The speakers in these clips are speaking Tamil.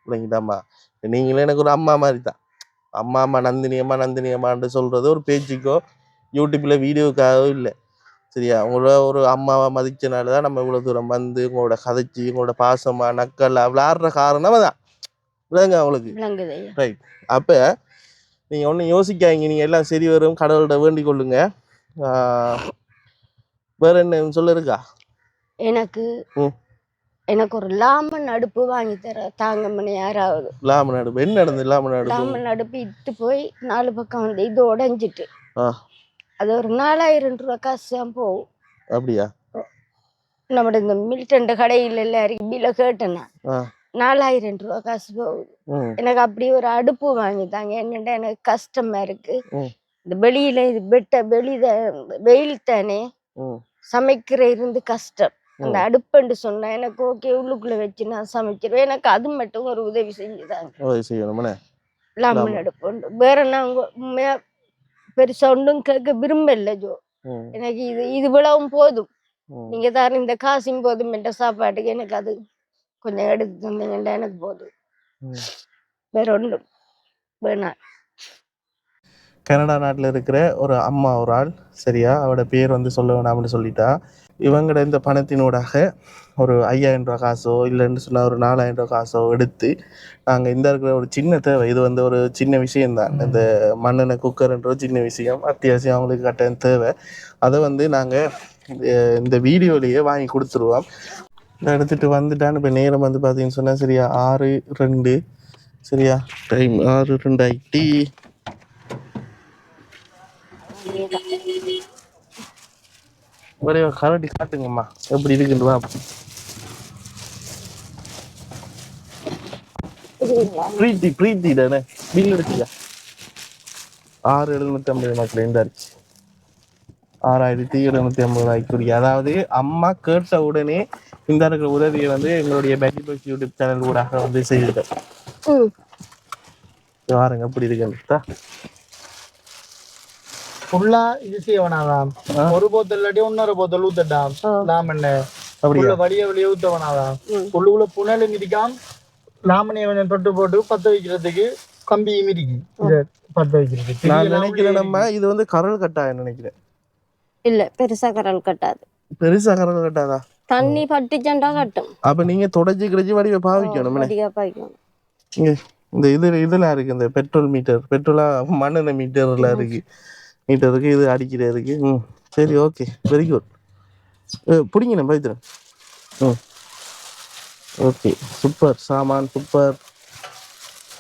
விளங்கிட்டாம்மா. நீங்களே எனக்கு ஒரு அம்மா மாதிரி தான். அம்மா அம்மா நந்தினியம்மான்னு சொல்றது ஒரு பேச்சுக்கோ யூடியூப்ல வீடியோக்காகவோ இல்லை. சரியா, உங்களோட ஒரு அம்மாவை மதிச்சனால தான் நம்ம இவ்வளோ தூரம் வந்து உங்களோட கதைச்சி உங்களோட பாசமா நக்கல் விளையாடுற காரணம் தான் விளங்க அவங்களுக்கு. ரைட். அப்போ நீங்கள் ஒன்றும் யோசிக்காதீங்க, நீங்கள் எல்லாம் சரி வரும், கடவுள்கிட்ட வேண்டிக் கொள்ளுங்க. வேற என்ன சொல்ல இருக்கா? எனக்கு ஒரு லாமன் அடுப்பு வாங்கி தர தாங்கம்மனு யாராவது. லாமன் அடுப்பு என்ன நடந்தது? லாமன் அடுப்பு இட்டு போய் 4 பக்கம் வந்து இது உடைஞ்சிட்டு அது ஒரு 4000 ரூபா காசு தான் போகும். அப்படியா? நம்ம இந்த மில்டன் கடையில் எல்லாருக்கும் பில்ல கேட்டேன்னா 4000 ரூபா காசு போகுது. எனக்கு அப்படி ஒரு அடுப்பு வாங்கித்தாங்க. என்னடா எனக்கு கஷ்டமா இருக்கு. இந்த வெளியில இது வெயில் தானே, சமைக்கிற இருந்து கஷ்டம். அந்த அடுப்புன்னு சொன்னா எனக்கு ஓகே, உள்ளுக்குள்ள வச்சு நான் சமைச்சிருவேன். எனக்கு அது மட்டும் ஒரு உதவி செஞ்சுதாங்க. லாமன் அடுப்பு வேற நாங்க பெருசா ஒன்றும் கேட்க விரும்பல ஜோ. எனக்கு இது இவ்வளவும் போதும், நீங்க தாரு இந்த காசும் போதும் என்ற சாப்பாட்டுக்கு எனக்கு அது கொஞ்சம் எடுத்து தந்தீங்கன்னா எனக்கு போதும். வேற ஒன்றும் வேணாம். கனடா நாட்டில் இருக்கிற ஒரு அம்மா ஒரு ஆள், சரியா, அவரோட பேர் வந்து சொல்ல வேணாம்னு சொல்லிட்டா. இவங்களோட இந்த பணத்தினூடாக ஒரு 5000 ரூபா காசோ இல்லைன்னு சொன்னால் ஒரு 4000 ரூபா காசோ எடுத்து நாங்கள் இந்த இருக்கிற ஒரு சின்ன தேவை, இது வந்து ஒரு சின்ன விஷயம்தான், இந்த மண்ணெண்ணெய் குக்கர்ன்ற ஒரு சின்ன விஷயம், அத்தியாவசியம் அவங்களுக்கு கட்ட தேவை. அதை வந்து நாங்கள் இந்த வீடியோலேயே வாங்கி கொடுத்துருவோம். எடுத்துகிட்டு வந்துட்டான்னு இப்போ நேரம் வந்து பார்த்தீங்கன்னு சொன்னால் சரியா 6:02, சரியா, டைம் 6:02 ஆகிட்டு. ஒரே கரடி காட்டுங்கம்மா எப்படி இருக்குன்னு வா. பிரீத்தி தானே பில் எடுத்துக்கா. 6,750 மக்கள் இருந்தாச்சு. 6,750 ரூபாய்க்குரிய, அதாவது அம்மா கேட்ட உடனே இந்த இருக்கிற உதவியை வந்து எங்களுடைய பேட்டிபாக்ஸ் யூடியூப் சேனல் கூட வந்து செய்துட்டேன். பாருங்க எப்படி இருக்குன்னு. ஃபுல்லா இது செய்யவனாதான், ஒரு போத்தல் இல்லாட்டி 1.5 போத்தல் ஊத்தட்டாம். லாமண்ண அப்படியே வழிய ஊத்தவனாதான். உள்ளுக்குள்ள புனல் மிதிக்காம லாமனையை கொஞ்சம் தொட்டு போட்டு பத்த வைக்கிறதுக்கு கம்பி மிதிக்கி இதை பத்த வைக்கிறதுக்கு. நான் நினைக்கிறேன் நம்ம இது வந்து கரல் கட்டாயம் நினைக்கிறேன். இல்ல, பெருசா கரல் கட்டாது. பெருசா கரல் கட்டாதா? தண்ணி பட்டுச்சண்டா கட்டும். அப்ப நீங்க தொடச்சி கிடச்சி வடிவ பாவிக்கணும். இந்த இதெல்லாம் இருக்கு, இந்த பெட்ரோல் மீட்டர், பெட்ரோலா மண்ணெண்ணெய் மீட்டர்லாம் இருக்கு, மீட்டருக்கு இது அடிக்கிறதுக்கு. சரி, ஓகே, வெரி குட். பிடிங்க நான் பைத்துறேன். ஓகே, சூப்பர் சாமான், சூப்பர்.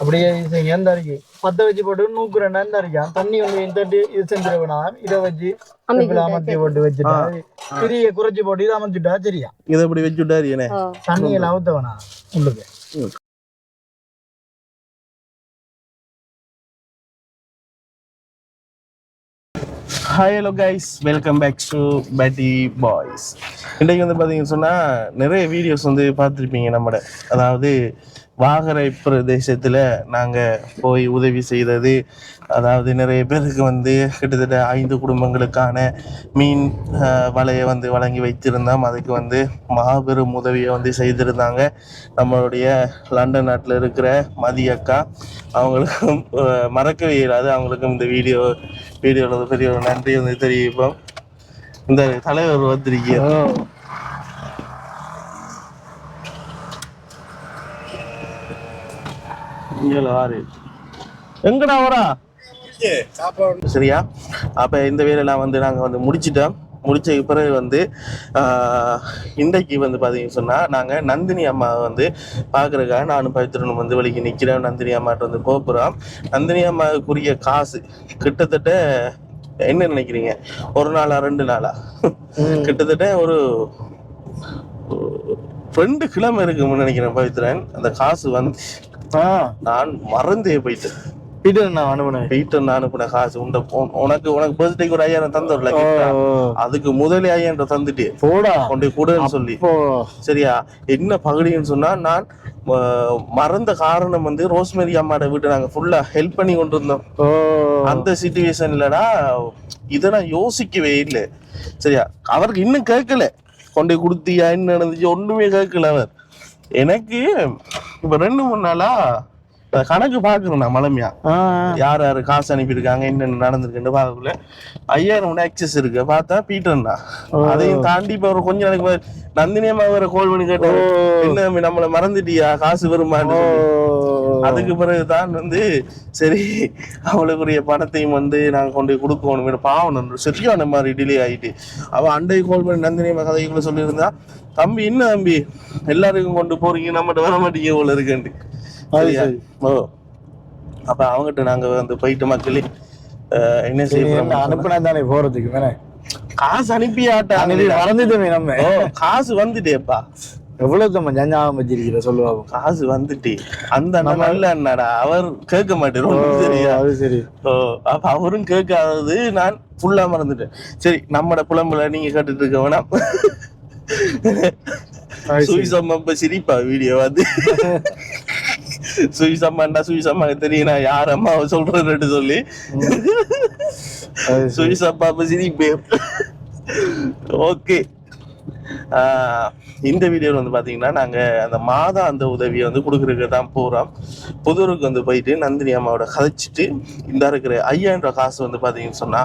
அப்படியே எந்த இருக்கு பத்த வச்சு போட்டு நூக்குறேன் எந்த இருக்கா தண்ணி வந்து இது செஞ்சிட வேணாம். இதை வச்சு அமர்த்தி போட்டு வச்சுட்டா பெரிய குறைச்சி போட்டு இதை அமர்த்திட்டா சரியா. இதை இப்படி வச்சுட்டா தண்ணி எல்லாம் ஊத்த வேணாம் உங்களுக்கு. Hi, hello guys, welcome back to Petti Boys. இன்றைக்கு வந்து பார்த்தீங்கன்னு சொன்னால் நிறைய வீடியோஸ் வந்து பார்த்துருப்பீங்க நம்மளோட, அதாவது வாகரை பிரதேசத்தில் நாங்கள் போய் உதவி செய்தது. அதாவது நிறைய பேருக்கு வந்து கிட்டத்தட்ட 5 குடும்பங்களுக்கான மீன் வலையை வந்து வழங்கி வைத்திருந்தோம். அதுக்கு வந்து மாபெரும் உதவியை வந்து செய்திருந்தாங்க நம்மளுடைய லண்டன் நாட்டில் இருக்கிற மதியக்கா. அவங்களுக்கும் மறக்கவே இல்லாது, அவங்களுக்கும் இந்த வீடியோவில் பெரிய ஒரு நன்றி வந்து தெரிவிப்போம். இந்த தலைவர் வந்திருக்கோம். எங்கடா வரா சரியா. அப்ப இந்த வேலையெல்லாம் வந்து நாங்க வந்து முடிச்சிட்டோம். முடிச்ச பிறகு வந்து இன்றைக்கு வந்து பார்த்தீங்கன்னு சொன்னால் நாங்கள் நந்தினி அம்மாவை வந்து பார்க்குறதுக்காக நானும் பவித்ரனும் வந்து வழிக்கு நிற்கிறேன். நந்தினி அம்மாட்ட வந்து போகிறோம். நந்தினி அம்மாவுக்குரிய காசு கிட்டத்தட்ட என்ன நினைக்கிறீங்க, 1 நாளா 2 நாளா, கிட்டத்தட்ட ஒரு 2 கிழமை இருக்குன்னு நினைக்கிறேன் பவித்ரன். அந்த காசு வந்து நான் மறந்தே போயிட்டேன். அனுப்புன காசு உனக்கு பர்த்டேக்கு ஒரு 5000 தந்துடல, அதுக்கு முதலே 5000 தந்துட்டு கொண்டு கூடன்னு சொல்லி. சரியா, என்ன பகுதின்னு சொன்னா நான் மறந்த காரணம் வந்து ரோஸ்மேரி அம்மாட வீட்டை நாங்க ஃபுல்லா ஹெல்ப் பண்ணி கொண்டு இருந்தோம். அந்த சிச்சுவேஷன்லடா இதை நான் யோசிக்கவே இல்லை. சரியா, அவருக்கு இன்னும் கேட்கல, கொண்டு கொடுத்தியா என்ன நடந்துச்சு ஒண்ணுமே கேட்கல அவர். எனக்கு இப்ப 2-3 நாளா கணக்கு பாக்குறேன் நான் மலமையா யார் யாரு காசு அனுப்பியிருக்காங்க என்னென்ன நடந்திருக்குன்னு பார்க்கக்குள்ள 5000 ஆக்சஸ் இருக்கு பார்த்தா பீட்டர்னா அதையும் தாண்டி இப்ப ஒரு கொஞ்ச நாளைக்கு நந்தினியம்மா வேற கோல் பண்ணி கேட்டாரு என்ன நம்மள மறந்துட்டியா காசு வருமான்னு அதுக்கு பிறகுதான் சரி அவளுக்குரிய பணத்தையும் நாங்க கொண்டு கொடுக்கணும் பாவம் சரியான மாதிரி டிலே ஆயிட்டு அவ அண்டை கோல் பண்ணி நந்தினியம்மா கதைக்குள்ள சொல்லியிருந்தா தம்பி என்ன தம்பி எல்லாருக்கும் கொண்டு போறீங்க நம்மகிட்ட வர மாட்டீங்க போல இருக்குன்ட்டு ஓ அப்ப அவங்ககிட்ட நாங்க போயிட்டு மக்களே என்ன செய்ய அனுப்பினா தானே போறதுக்கு வேற காசு அனுப்பியாட்டா மறந்துட்டோமே நம்ம காசு வந்துட்டேப்பா எவ்வளவு நம்ம ஞாபகம் வச்சிருக்கிற சொல்லுவாங்க காசு வந்துட்டு அந்த நல்ல அண்ணாடா அவர் கேட்க மாட்டேன் சரியா அது சரி அப்ப அவரும் கேட்காதது நான் ஃபுல்லா மறந்துட்டேன் சரி நம்மட புலம்புல நீங்க கேட்டுட்டு இருக்க வேணாம் சுவிசம்மா இப்ப சிரிப்பா வீடியோ சுவிசம்மாண்டா சுவிசம்மா தெரியும் நான் யார் அம்மாவை சொல்றேன்னு சொல்லி சுவிசம்மா இப்ப சிரிப்பேன் ஓகே இந்த வீடியோவில் பாத்தீங்கன்னா நாங்க அந்த மாதாந்த உதவியை கொடுக்கறதுக்கு தான் போறோம் புதூருக்கு போயிட்டு நந்தினி அம்மாவோட கதைச்சிட்டு இந்த இருக்கிற 5000 ரூபாய் காசு பாத்தீங்கன்னு சொன்னா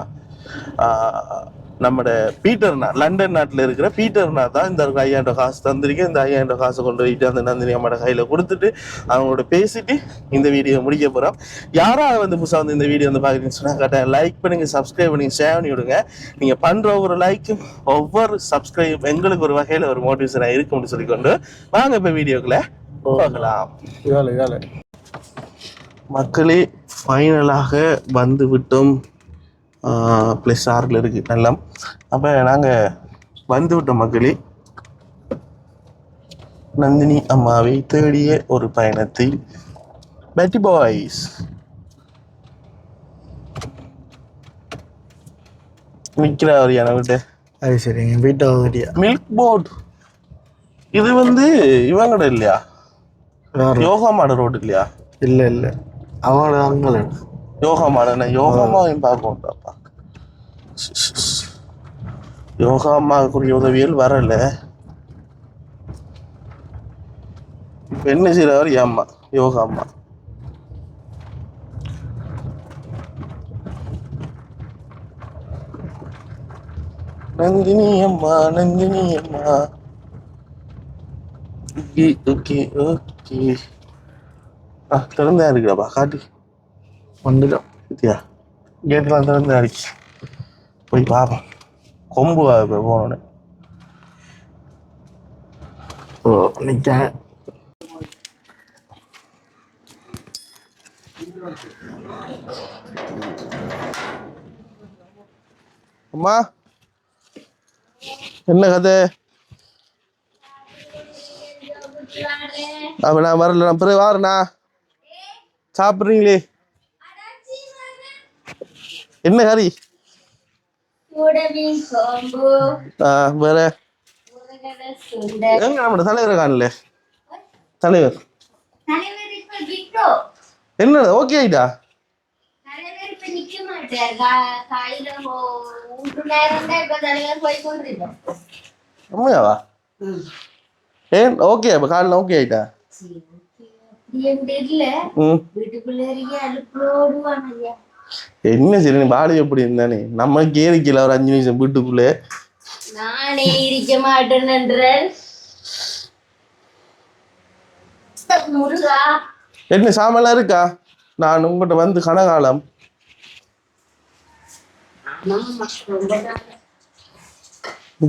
நம்மட பீட்டர்னா லண்டன் நாட்டுல இருக்கிற பீட்டர்னா தான் இந்த 5000 ரூபாய் காசு தந்திருக்கேன் இந்த 5000 ரூபாய் காசு கொண்டு போயிட்டு அந்த நந்தினி அம்மாவோட கையில கொடுத்துட்டு அவங்களோட பேசிட்டு இந்த வீடியோ முடிக்க போறோம் யாராவது புதுசா இந்த வீடியோ பாக்குறீங்கன்னு சொன்னா கரெக்டாக லைக் பண்ணுங்க சப்ஸ்கிரைப் பண்ணுங்க ஷேர் பண்ணி விடுங்க நீங்க பண்ற ஒவ்வொரு லைக்கும் ஒவ்வொரு சப்ஸ்கிரைப் எங்களுக்கு ஒரு வகையில ஒரு மோட்டிவேஷனா இருக்கும்னு சொல்லிக்கொண்டு வாங்க இப்ப வீடியோக்குள்ள போகலாம் மக்களே ஃபைனலாக வந்து விட்டோம் +6 இருக்கு நல்லா அப்ப நாங்க வந்து விட்டோம் மக்களே நந்தினி அம்மாவை தேடிய ஒரு பயணத்தில் பெட்டி பாய்ஸ் நிக்கிறார் எனக்கு அது சரி வீட்டை மில்க் போர்ட் இது இவங்கட இல்லையா யோகா மாட ரோடு இல்லையா இல்ல அவங்களோட அங்கே யோகா மாடன யோகா அம்மாவையும் பார்க்கணும்டாப்பா யோகா அம்மாவுக்குரிய உதவியல் வரல என்ன செய்யறவர் அம்மா யோகா அம்மா நந்தினி அம்மா ஓகே திறந்தா இருக்குடாப்பா காட்டி வந்துடும் வித்தியா கேட்லாம் திறந்தா இருக்கு போய் பார்ப்போம் கொம்பு போனோன்னு நிக்க அம்மா என்ன கதை அப்ப நான் வரல நான் பிறகு வாரண்ணா சாப்பிட்றீங்களே என்ன கறி வேற எங்க நம்ம தலைவரை காணல தலைவர் என்ன ஓகே ஆயிட்டா உண்மையாவா ஏன் ஓகே அப்ப காலைல ஓகே ஆயிட்டா என்ன சரி பாடி எப்படி இருந்தானே நம்ம கேரிக்கல ஒரு 5 நிமிஷம் வீட்டுக்குள்ளே நானே இருக்க மாட்டேன் என்ன சாமெல்லாம் இருக்கா நான் உங்கள்கிட்ட கனகாலம்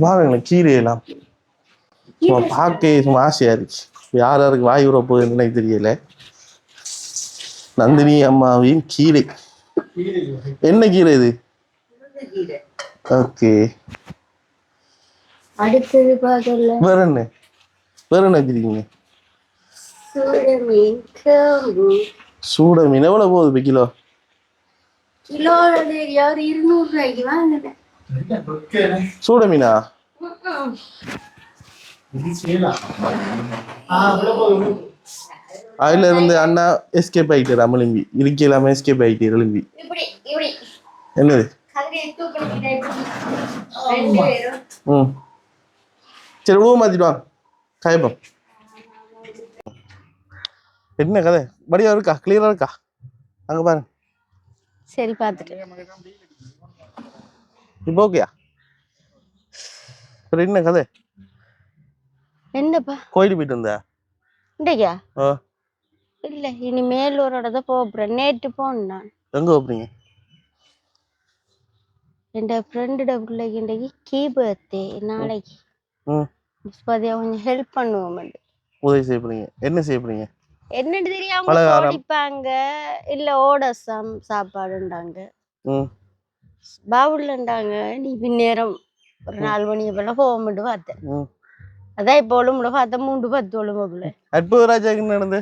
பாருங்கள கீரையெல்லாம் பார்க்க ஆசையா இருக்கு யாருக்கு வாய் உற போகுதுன்னு எனக்கு தெரியல நந்தினி அம்மாவின் கீரை என்ன கீரை இது ஓகே அடுத்தது பாக்கல வேற என்ன வச்சிருக்கீங்க சூட மீன் எவ்வளவு போகுது இப்போ கிலோ யார் 200 ரூபாய்க்கு வாங்கினேன் சூட மீனா அதுல இருந்து அண்ணா எஸ்கேப் ஆயிட்டாரு அமலிம்பி இருக்கலாம் எஸ்கேப் ஆயிட்டாரு எலும்பி என்னது சரி உருவ மாத்திட்டு வாங்க காயப்போம் என்ன கதை படியா இருக்கா கிளியரா இருக்கா அங்க பாருங்க சரி பார்த்துட்டு இப்போ ஓகேயா சரி என்ன கதை என்னப்பா கோயிலுக்கு போயிட்டு வந்தா இன்றைக்கா ஆ இல்ல இனிமேல் ஒரு இடத்த போகிறேன் நேற்று போனேன் நான் எங்க போறீங்க என் ஃப்ரெண்டோட பிள்ளைக்கு இன்றைக்கு கீ பர்த்டே நாளைக்கு ம் புஷ்பாதியா கொஞ்சம் ஹெல்ப் பண்ணுவோம் உதவி செய்ய போறீங்க என்ன செய்ய போறீங்க என்னன்னு தெரியாம பலகாரம். ஓடிப்பாங்க இல்ல ஓடசம் சாப்பாடுண்டாங்க ம் பாவுலண்டாங்க நீ பின்னேரம் ஒரு 4 மணி போல போக பார்த்தேன் ம் அதான் இப்போ ஒழுங்குல பார்த்தேன் 3:10 ஒழுங்குல அற்புத ராஜாக்கு என்ன நடந்து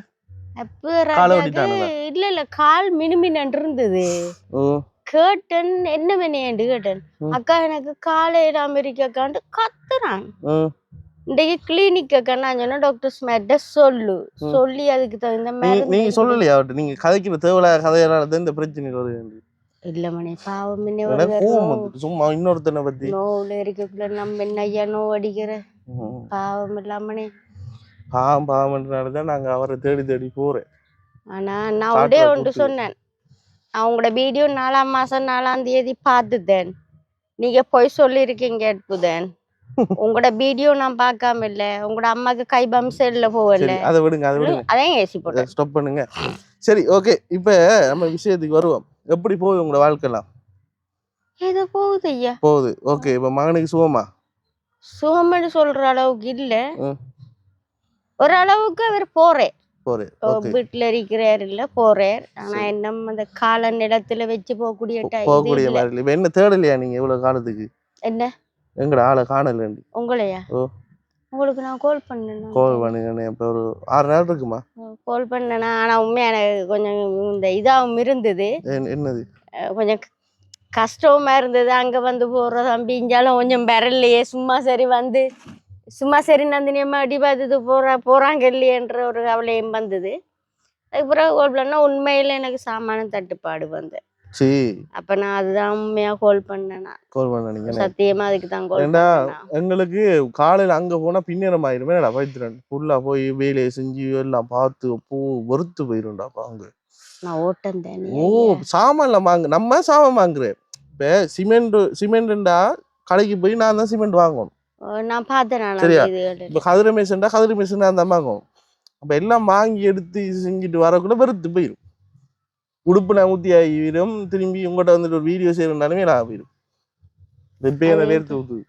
அப்ப காலை ராஜாக்கு வெட்டிட்டானுங்க. இல்ல கால் மினுமின்னு இருந்தது ஓ கேட்டன் என்ன வேணையாண்டு கேட்டேன் ம். அக்கா எனக்கு காலையில அமெரிக்காக்காண்டு கத்துறான் ம் இன்றைக்கு கிளினிக் அக்கா நான் சொன்னா டாக்டர் ஸ்மெட்ட சொல்லி அதுக்கு தகுந்த மாதிரி நீங்க சொல்லலையா அவர்கிட்ட நீங்க கதைக்கிற தேவையில்லாத கதையெல்லாம் இந்த பிரச்சனை வருது இல்ல மணி பாவம் என்ன எனக்கு கோவம் வந்துட்டு சும்மா இன்னொருத்தனை பத்தி நோவுல இருக்கக்குள்ள நம்ம என்ன ஐயா நோவு அடிக்கிற பாவம் இல்லாமனே பாவம் பாவம்ன்றனாலதான் நாங்க அவரை தேடி தேடி போறேன் ஆனா நான் ஒன்றே ஒன்று சொன்னேன் அவங்களோட வீடியோ 4ஆம் மாசம் 4ஆம் தேதி பார்த்துட்டேன் நீங்க போய் சொல்லியிருக்கீங்க அற்புதன் உங்களோட வீடியோ நான் பார்க்காம இல்ல உங்களோட அம்மாக்கு கை பம்சல்ல போகல அதை விடுங்க அதையும் ஏசி போட்டேன் ஸ்டாப் பண்ணுங்க சரி ஓகே இப்ப நம்ம விஷயத்துக்கு வருவோம் எப்படி போகுது உங்களோட வாழ்க்கைலாம் ஏதோ போகுது ஐயா போகுது ஓகே இப்ப மகனுக்கு சுகமா சுகம்னு சொல்ற அளவுக்கு இல்ல ம். ஒரு அளவுக்கு அவர் போறேன் போறேன் ஓகே வீட்டுல இருக்கிறார் இல்ல போறார் ஆனா என்ன அந்த கால நிலத்துல வச்சு போகக்கூடிய போகக்கூடிய இது இல்ல. மாதிரி இப்ப என்ன தேடலையா நீங்க இவ்வளவு காலத்துக்கு என்ன எங்கட ஆளை காணலண்டி உங்களையா ஓ. உங்களுக்கு நான் கால் பண்ணேன் கோல் பண்ணுங்க இப்ப ஒரு 6 நாள் இருக்குமா கால் பண்ணேனா ஆனா உண்மையா எனக்கு கொஞ்சம் இந்த இதாகவும் இருந்தது என்னது கொஞ்சம் கஷ்டமா இருந்தது அங்க வந்து போற தம்பி இஞ்சாலும் கொஞ்சம் பெறலையே சும்மா சரி நந்தினியம்மா அடி பார்த்துட்டு போறாங்க இல்லையன்ற ஒரு கவலையும் வந்தது அதுக்கப்புறம் கால் பண்ணா உண்மையில எனக்கு சாமான தட்டுப்பாடு வந்தேன் சரி அப்ப நான் அதுதான் உண்மையா கால் பண்ணேன் கோல் பண்ண நீங்க சத்தியமா அதுக்கு தான் கால் ஏண்டா பண்ணேன் எங்களுக்கு காலையில அங்க போனா பின்னேரம் ஆயிருமே நான் பைத்திரன் ஃபுல்லா போய் வேலையை செஞ்சு எல்லாம் பார்த்து வெறுத்து போயிரும்டாப்பா அங்க நான் ஓட்டம் தானே ஓ சாமான்ல நம்ம சாமான் வாங்குறேன் இப்ப சிமெண்ட்டா கடைக்கு போய் நான் தான் சிமெண்ட் வாங்கணும் நான் பார்த்தேன் சரியா? இது இப்ப கதிரை மிஷின் தான் வாங்கணும் அப்ப எல்லாம் வாங்கி எடுத்து செஞ்சுட்டு வரக்குள்ள வெறுத்து போயிடும் உடுப்பு நான் ஊத்தி ஆகிரும் திரும்பி உங்கள்கிட்ட வந்துட்டு ஒரு வீடியோ செய்யறதுனாலுமே நான் போயிடும் வெப்பையான வேர்த்து ஊத்துது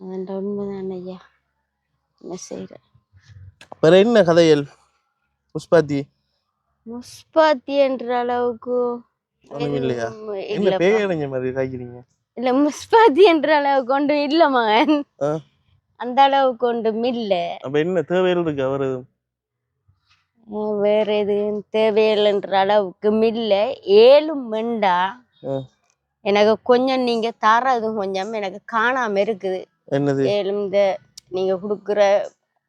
அதான் உண்மைதான் ஐயா என்ன செய்யறேன் வேற என்ன கதைகள் புஷ்பாத்தி முஸ்பாத்தி என்ற அளவுக்கு ஒண்ணும் இல்லையா என்ன இல்லப்பா. பேயடைஞ்ச மாதிரி காய்க்கிறீங்க இல்ல முஸ்பாத்தி என்ற அளவுக்கு ஒன்றும் இல்ல மகன் ஆ. அந்த அளவுக்கு ஒன்றும் இல்ல அப்ப என்ன தேவைகள் இருக்கு அவரு வேற எதுவும் தேவையில்லைன்ற அளவுக்கு இல்ல ஏழும் மெண்டா ஆ. எனக்கு கொஞ்சம் நீங்க தரது கொஞ்சம் எனக்கு காணாம இருக்குது என்னது ஏழும் இந்த நீங்க கொடுக்குற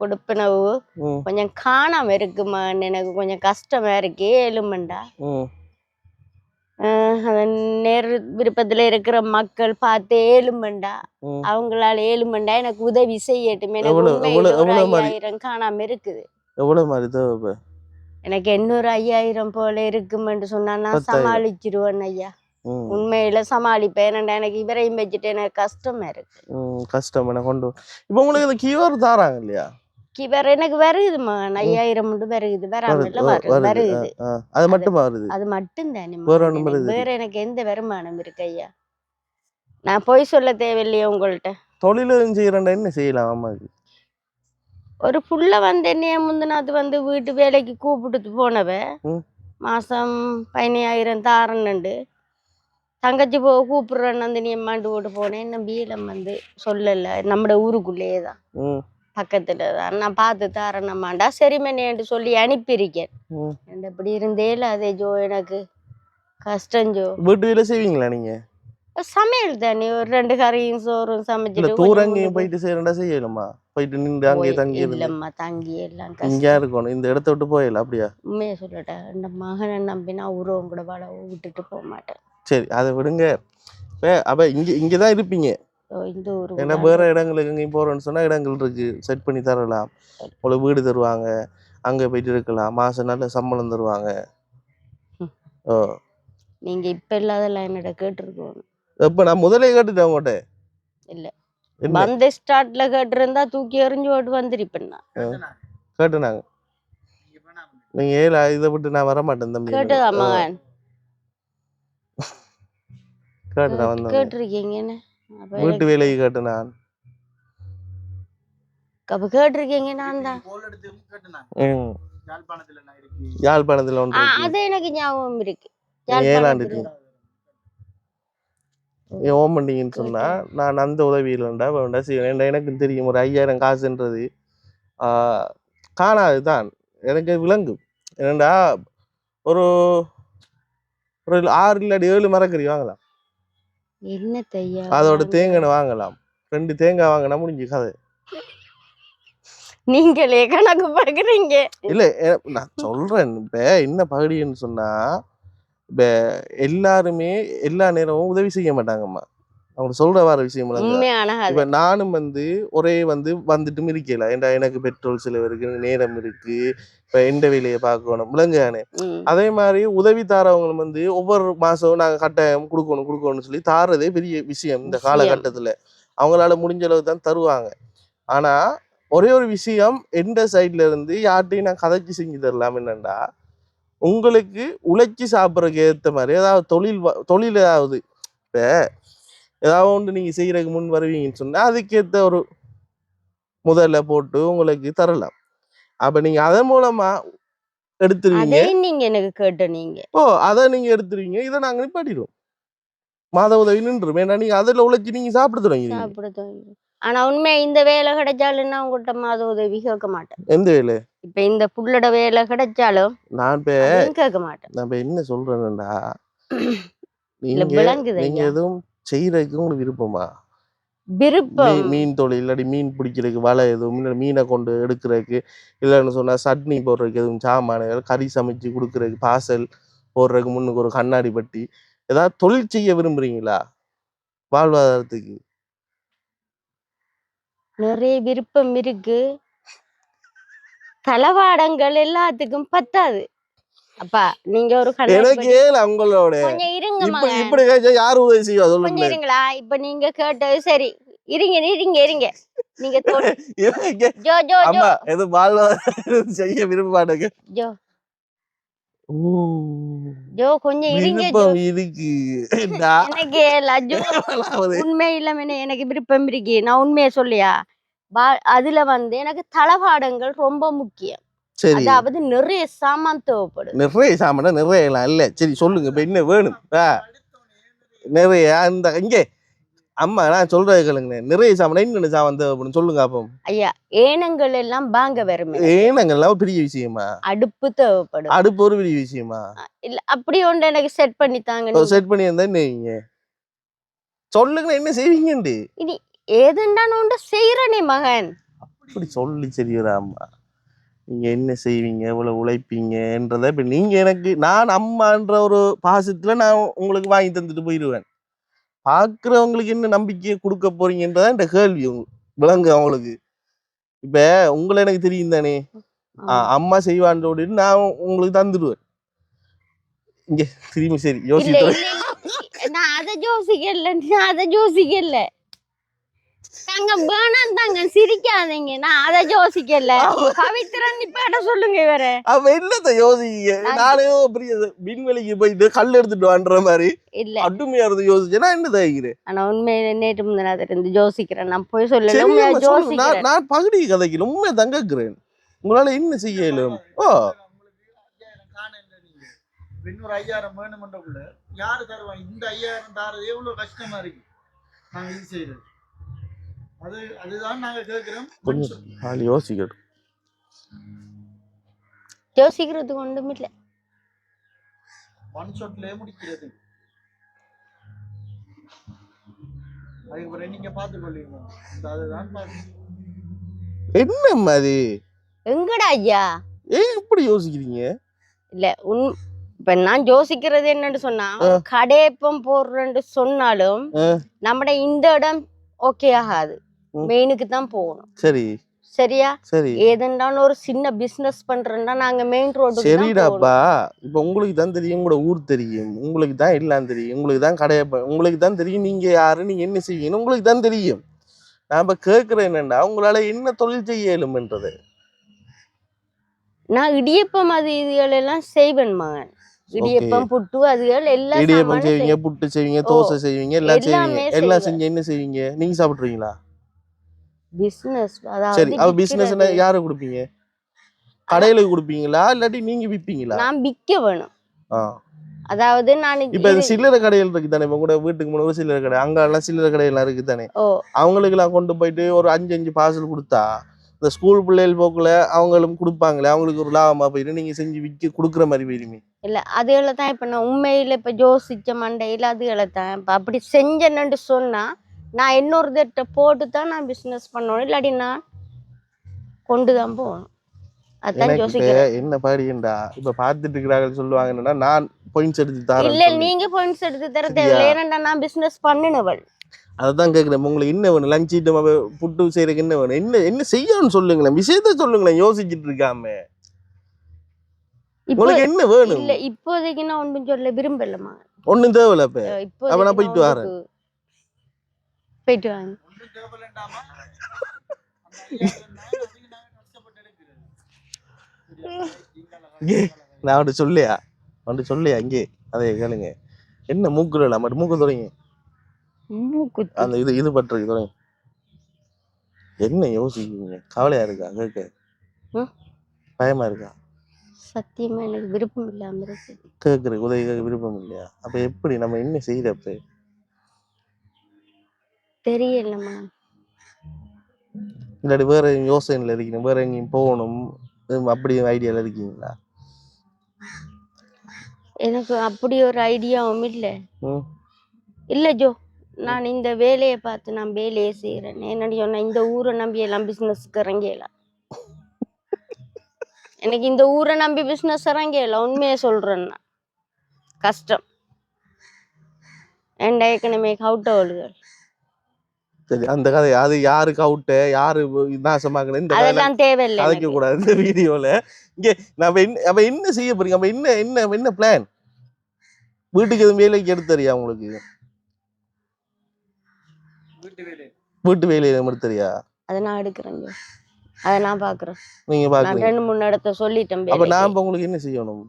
கொடுப்பினவு ம், கொஞ்சம் காணாம இருக்குமா எனக்கு கொஞ்சம் கஷ்டமா இருக்கு ஏழுமண்டா ம். அதன் நேர் விருப்பத்துல இருக்கிற மக்கள் பார்த்து ஏழுமண்டா ம். அவங்களால ஏழுமண்டா எனக்கு உதவி செய்யட்டும் எனக்கு எவ்வளவு- உண்மையில ஒரு எவ்வளவு மாதிரி? 5000 காணாம இருக்குது எவ்வளவு மாதிரி தேவை எனக்கு 800 5000 போல இருக்குமென்று சொன்னா நான் 10,000. சமாளிச்சிருவேன் ஐயா ம், உண்மையில சமாளிப்பேன் ஏன்னா எனக்கு இவரையும் வச்சுட்டு எனக்கு கஷ்டமா இருக்கு ம், கஷ்டம் என்ன கொண்டு இப்ப உங்களுக்கு இந்த கீவர் தாராங்க இல்லையா வேற எனக்கு வருதுமா 5000 மட்டும் வருது வராம இல்ல வருது அது மட்டுமா வருது அது மட்டும் தானே வேற ஒண்ணும் வருது வேற எனக்கு எந்த வருமானம் இருக்கு ஐயா நான் போய் சொல்ல தேவையில்லையா உங்கள்ட்ட தொழிலும் செய்யறேன்டா என்ன செய்யலாம் அம்மாக்கு ஒரு புள்ள வந்து என்னைய முந்தினாத்து வந்து வீட்டு வேலைக்கு கூப்பிட்டு போனவ ம். மாசம் 15000 தாரணுண்டு தங்கச்சி கூப்பிடுறேன் நந்தினி அம்மாண்டு போட்டு போனேன் இன்னும் பீலம் வந்து சொல்லல நம்ம ஊருக்குள்ளேயே தான் ம், பக்கத்துல தான் நான் பார்த்து தாரணம்மாண்டா சரி மணியன்ட்டு சொல்லி அனுப்பியிருக்கேன் ம். இப்படி இருந்தேல அதே ஜோ எனக்கு கஷ்டம் ஜோ வீட்டு வேலை செய்வீங்களா நீங்க சமையல் தானே ஒரு 2 கறியும் சோறும் இல்ல சமைச்சிட்டு தூரங்கையும் போயிட்டு செய்யறா செய்யலுமா போயிட்டு நின்று அங்கேயே தங்கி இருந்து இல்லம்மா தங்கி எல்லாம் இங்கே கஷ்டம் இருக்கணும் இந்த இடத்த விட்டு போயிடல அப்படியா உண்மையை சொல்லட்டேன் இந்த மகனை நம்பினா உருவம் கூட வாழ விட்டுட்டு போக மாட்டேன் சரி அதை விடுங்க அப்ப இங்கதான் இருப்பீங்க இந்த ஊரு ஏன்னா வேற இடங்களுக்கு எங்கேயும் போறோம்னு சொன்னா இடங்கள் இருக்கு செட் பண்ணி தரலாம் உங்களுக்கு வீடு தருவாங்க அங்க போயிட்டு இருக்கலாம், மாசம் நல்ல சம்பளம் தருவாங்க. ஓ நீங்க இப்ப இல்லாதெல்லாம் என்னோட கேட்டிருக்கோம். இப்ப நான் முதலே கேட்டுட்டேன் உங்கள்கிட்ட. இல்ல என்ன வந்து ஸ்டார்ட்ல கேட்டிருந்தா தூக்கி எறிஞ்சு ஓட்டு வந்திருப்பேன் நான். கேட்டுனாங்க நீங்க ஏல இதை விட்டு நான் வர மாட்டேன் தம்பி. கேட்டதா மகன்? கேட்டு நான் வந்தேன். கேட்டிருக்கீங்கன்னு அப்ப வீட்டு வேலைக்கு கேட்டு நான். அப்ப கேட்டிருக்கீங்க நான் தான். யாழ்ப்பாணத்துல ஒன்று அது எனக்கு ஞாபகம் இருக்கு. ஏழாண்டுக்கு ஓம் பண்ணீங்கன்னு சொன்னா நான் அந்த உதவியிலண்டா வேண்டாம் செய்வேன். எனக்கும் தெரியும் ஒரு 5000 காசுன்றது காணாதுதான், எனக்கு விளங்கும். ஏன்னா ஒரு ஒரு 6 இல்லாட்டி 7 மரக்கறி வாங்கலாம். என்ன தையா அதோட தேங்காய் வாங்கலாம். 2 தேங்காய் வாங்கினா முடிஞ்சு கதை. நீங்களே கணக்கு பாக்குறீங்க. இல்ல நான் சொல்றேன், இப்ப என்ன பகுடின்னு சொன்னா இப்ப எல்லாருமே எல்லா நேரமும் உதவி செய்ய மாட்டாங்கம்மா. அவங்க சொல்ற வர விஷயம் இப்ப நானும் ஒரே வந்துட்டும் இருக்கல. ஏன்டா எனக்கு பெட்ரோல் செலவு இருக்கு, நேரம் இருக்கு, இப்ப எந்த வேலையை பார்க்கணும் விளங்கானே. அதே மாதிரி உதவி தாரவங்களும் ஒவ்வொரு மாசம் நாங்க கட்டாயம் கொடுக்கணும்னு சொல்லி தாரதே பெரிய விஷயம் இந்த காலகட்டத்துல. அவங்களால முடிஞ்ச அளவு தான் தருவாங்க. ஆனா ஒரே ஒரு விஷயம் எந்த சைட்ல இருந்து யார்ட்டையும் நான் கதைச்சு செஞ்சு தரலாம். என்னண்டா உங்களுக்கு உழைச்சி சாப்பிட்றதுக்கு ஏற்ற மாதிரி ஏதாவது தொழில் ஏதாவது இப்ப ஏதாவது ஒன்று நீங்க செய்யறதுக்கு முன் வருவீங்கன்னு சொன்னா அதுக்கேற்ற ஒரு முதல்ல போட்டு உங்களுக்கு தரலாம். அப்ப நீங்க அதன் மூலமா எடுத்துருவீங்க. நீங்க எனக்கு கேட்ட நீங்க அதை நீங்க எடுத்துருவீங்க. இதை நாங்க நிப்பாட்டிடுவோம். மாத உதவி நின்றும். ஏன்னா நீங்க அதுல உழைச்சி நீங்க சாப்பிடுறீங்க. ஆனா உண்மை இந்த வேலை கிடைச்சாலும் உங்கள்கிட்ட மாத உதவி கேட்க மாட்டேன். எந்த வேலை? இப்ப இந்த புள்ளோட வேலை கிடைச்சாலும் நான் கேட்க மாட்டேன். நான் என்ன சொல்றேன்டா, நீங்க எதுவும் செய்யறதுக்கு உங்களுக்கு விருப்பமா? விருப்பம் மீன் தொழில் இல்லாட்டி மீன் பிடிக்கிறதுக்கு வலை எதுவும் இல்லை, மீனை கொண்டு எடுக்கிறதுக்கு இல்லைன்னு சொன்னா சட்னி போடுறதுக்கு எதுவும் சாமான்கள், கறி சமைச்சு கொடுக்கறதுக்கு, பார்சல் போடுறதுக்கு முன்னுக்கு ஒரு கண்ணாடி பட்டி, ஏதாவது தொழில் செய்ய விரும்புறீங்களா வாழ்வாதாரத்துக்கு? நிறைய விருப்பம் இருக்கு. தளவாடங்கள் எல்லாத்துக்கும் பத்தாது. அப்பா நீங்க ஒரு உங்களோட இப்படி யாரு உதவி செய்வா சொல்லுங்களா? இப்ப நீங்க கேட்டது சரி. இருங்க நீங்க எது வாழ்வாதாரம் செய்ய விரும்ப மாட்டேங்க. கொஞ்சம் இருங்க. உண்மை இல்லாம எனக்கு விருப்பம் இருக்கு. நான் உண்மையை சொல்லியா அதுல எனக்கு தளவாடங்கள் ரொம்ப முக்கியம். அதாவது நிறைய சாமான் தேவைப்படும். நிறைய சாமான் நிறைய இல்ல. சரி சொல்லுங்க, இப்ப என்ன வேணும்? நிறைய அந்த இங்கே அம்மா நான் சொல்றது கேளுங்க. நிறைய சாமான் என்ன சாமான் தேவைப்படும் சொல்லுங்க. அப்போ ஐயா ஏனங்கள் எல்லாம் வாங்க வரும். ஏனங்கள்லாம் பெரிய விஷயமா? அடுப்பு தேவைப்படும். அடுப்பு ஒரு பெரிய விஷயமா? இல்ல அப்படி ஒன்று எனக்கு செட் பண்ணி தாங்க. செட் பண்ணி இருந்தா நீங்க சொல்லுங்க என்ன செய்வீங்கன்னு. இனி ஏதெண்டான ஒன்று செய்யறனே மகன். அப்படி சொல்லி சரியாம்மா. நீங்க என்ன செய்வீங்க, எவ்வளவு உழைப்பீங்கன்றத இப்ப நீங்க எனக்கு நான் அம்மான்ற ஒரு பாசத்துல நான் உங்களுக்கு வாங்கி தந்துட்டு போயிடுவேன். பாக்குறவங்களுக்கு என்ன நம்பிக்கையை கொடுக்க போறீங்கன்றதான் இந்த கேள்வி விளங்கு அவங்களுக்கு. இப்ப உங்களை எனக்கு தெரியும் தானே, அம்மா செய்வான்றோடு நான் உங்களுக்கு தந்துடுவேன். இங்க திரும்பி சரி யோசிக்க. நான் அதை யோசிக்கல. தாங்க வேணாம் தாங்க சிரிக்காதீங்க. நான் அதை யோசிக்கல. பவித்ரன் இப்ப சொல்லுங்க வேற. அவ என்னத்த யோசிக்க? நானே பெரிய விண்வெளிக்கு போயிட்டு கல் எடுத்துட்டு வான்ற மாதிரி இல்ல அட்டுமையா இருந்து யோசிச்சேன்னா என்ன தைக்கிறேன். ஆனா உண்மையில நேற்று முந்தின இருந்து யோசிக்கிறேன். நான் போய் சொல்லல. நான் பகுதி கதைக்கு உண்மை தங்கக்கிறேன். உங்களால என்ன செய்ய இயலும்? இன்னொரு 5000 வேணுமென்றக்குள்ள யாரு தருவாங்க? இந்த 5000 தாரது எவ்வளவு கஷ்டமா இருக்கு. நாங்க இது செய்யறது அதுதான் நாங்க கேட்கிறோம். யோசிக்கிறதுக்கு ஒன்றும் இல்லை. ஒன் ஷாட்லயே முடிக்கிறது. அதுக்கப்புறம் நீங்க பார்த்து கொள்ளுங்க. அதுதான் என்ன மாதிரி எங்கடா ஐயா இப்படி யோசிக்கிறீங்க? இல்ல இப்ப நான் யோசிக்கிறது என்னன்னு சொன்னா கடையப்பம் போடுறேன்னு சொன்னாலும் நம்மட இந்த இடம் ஓகே ஆகாது. மெயினுக்கு தான் போகணும். சரி சரியா? சரி ஏதென்றாலும் ஒரு சின்ன பிசினஸ் பண்றேன்னா நாங்க மெயின் ரோடு. சரிடாப்பா. இப்ப உங்களுக்கு தான் தெரியும், உங்களோட ஊர் தெரியும், உங்களுக்கு தான் எல்லாம் தெரியும், உங்களுக்கு தான் உங்களுக்கு தான் தெரியும் நீங்க யாரு, நீங்க என்ன செய்வீங்கன்னு உங்களுக்கு தான் தெரியும். நான் இப்ப கேட்கிறேன் என்னன்னா, உங்களால என்ன தொழில் செய்ய இயலும்ன்றது. நான் இடியப்பம் அது இதுகள் எல்லாம் செய்வேன் மகன். இடியப்பம் புட்டு அதுகள் எல்லாம் இடியப்பம் செய்வீங்க, புட்டு செய்வீங்க, தோசை செய்வீங்க, எல்லாம் செய்வீங்க. எல்லாம் செஞ்சு என்ன செய்வீங்க? நீங்க சாப்பிடுறீங்களா? பிசினஸ். சரி, அதாவது அப்ப பிசினஸ்னா யாரு கொடுப்பீங்க? கடையில கொடுப்பீங்களா இல்லாட்டி நீங்க விப்பீங்களா? நான் விற்க வேணும். அதாவது நான் இப்ப சில்லறை கடைகள் இருக்கு தானே, இப்ப கூட வீட்டுக்கு முன்னாடி சில்லறை கடை, அங்க எல்லாம் சில்லறை கடையெல்லாம் இருக்கு தானே. அவங்களுக்கு எல்லாம் கொண்டு போயிட்டு ஒரு 5 பார்சல் கொடுத்தா இந்த ஸ்கூல் பிள்ளைகள் போக்குல அவங்களும் கொடுப்பாங்களே, அவங்களுக்கு ஒரு லாபமா போயிட்டு நீங்க செஞ்சு விற்க கொடுக்குற மாதிரி போயிருமே. இல்ல அதுகளை தான் இப்ப நான் உண்மையில இப்ப யோசிச்ச மண்டையில அதுகளை தான் இப்ப அப்படி செஞ்சேன்னு சொன்னா நான் இன்னொரு திட்ட போட்டு தான் நான் பிசினஸ் பண்ணணும், இல்லாட்டி நான் கொண்டுதான் போகணும். அதான் யோசிக்கிறேன். என்ன பாடியண்டா இப்ப பாத்துட்டு இருக்கிறாங்க சொல்லுவாங்க என்னன்னா, நான் பாயிண்ட்ஸ் எடுத்து தரேன். இல்ல நீங்க பாயிண்ட்ஸ் எடுத்து தர தேவையில்லை, ஏன்னா நான் பிசினஸ் பண்ணினவள். அதான் கேக்குறேன், உங்களுக்கு என்ன வேணும்? லஞ்ச் ஐட்டம் புட்டு செய்யறதுக்கு என்ன வேணும்? என்ன என்ன செய்யணும்னு சொல்லுங்களேன், விஷயத்த சொல்லுங்களேன், யோசிச்சுட்டு இருக்காம. உங்களுக்கு என்ன வேணும்? இல்ல இப்போதைக்கு நான் ஒன்றும் சொல்ல விரும்பலமா. ஒண்ணும் தேவையில்ல. அப்ப நான் போயிட்டு வரேன். போயிட்டு வாங்க. நான் அவன்கிட்ட சொல்லியா இங்கே அதை கேளுங்க. என்ன மூக்குல மட்டும் மூக்கு தொடங்கி அந்த இது பட்டிருக்கு தொடங்கி. என்ன யோசிக்கிறீங்க? கவலையா இருக்கா? கேட்க பயமா இருக்கா? சத்தியமா எனக்கு விருப்பம் இல்லாம இருக்கு. கேட்கறதுக்கு உதவி கேட்க விருப்பம் இல்லையா? அப்ப எப்படி நம்ம என்ன செய்யறப்ப தெரியலம்மா. இல்லாட்டி வேற யோசனைல இருக்கீங்க, வேற எங்கேயும் போகணும் அப்படி ஐடியால இருக்கீங்களா? எனக்கு அப்படி ஒரு ஐடியாவும் இல்லை. இல்ல ஜோ, நான் இந்த வேலையை பார்த்து நான் வேலையை செய்யறேன். என்னடி சொன்ன, இந்த ஊரை நம்பி எல்லாம் பிசினஸ்க்கு இறங்கலாம். எனக்கு இந்த ஊரை நம்பி பிசினஸ் இறங்கல, உண்மையை சொல்றேன்னா கஷ்டம். என் எக்கனமிக் அவுட்டவர்கள். சரி, அந்த கதை அது யாருக்கு அவுட்டு யாரு நாசமாக்குறது இந்த அதெல்லாம் தேவையில்லை, கதைக்க கூடாது இந்த வீடியோல. இங்க நம்ம என்ன செய்ய போறீங்க? நம்ம என்ன பிளான்? வீட்டுக்கு எதுவும் வேலைக்கு எடுத்தறியா உங்களுக்கு? வீட்டு வேலையை எடுத்தறியா? அதை நான் எடுக்கிறேன், அதை நான் பாக்குறேன். நீங்க பாக்குறீங்க. 2-3 இடத்த சொல்லிட்டேன். அப்ப நான் உங்களுக்கு என்ன செய்யணும்?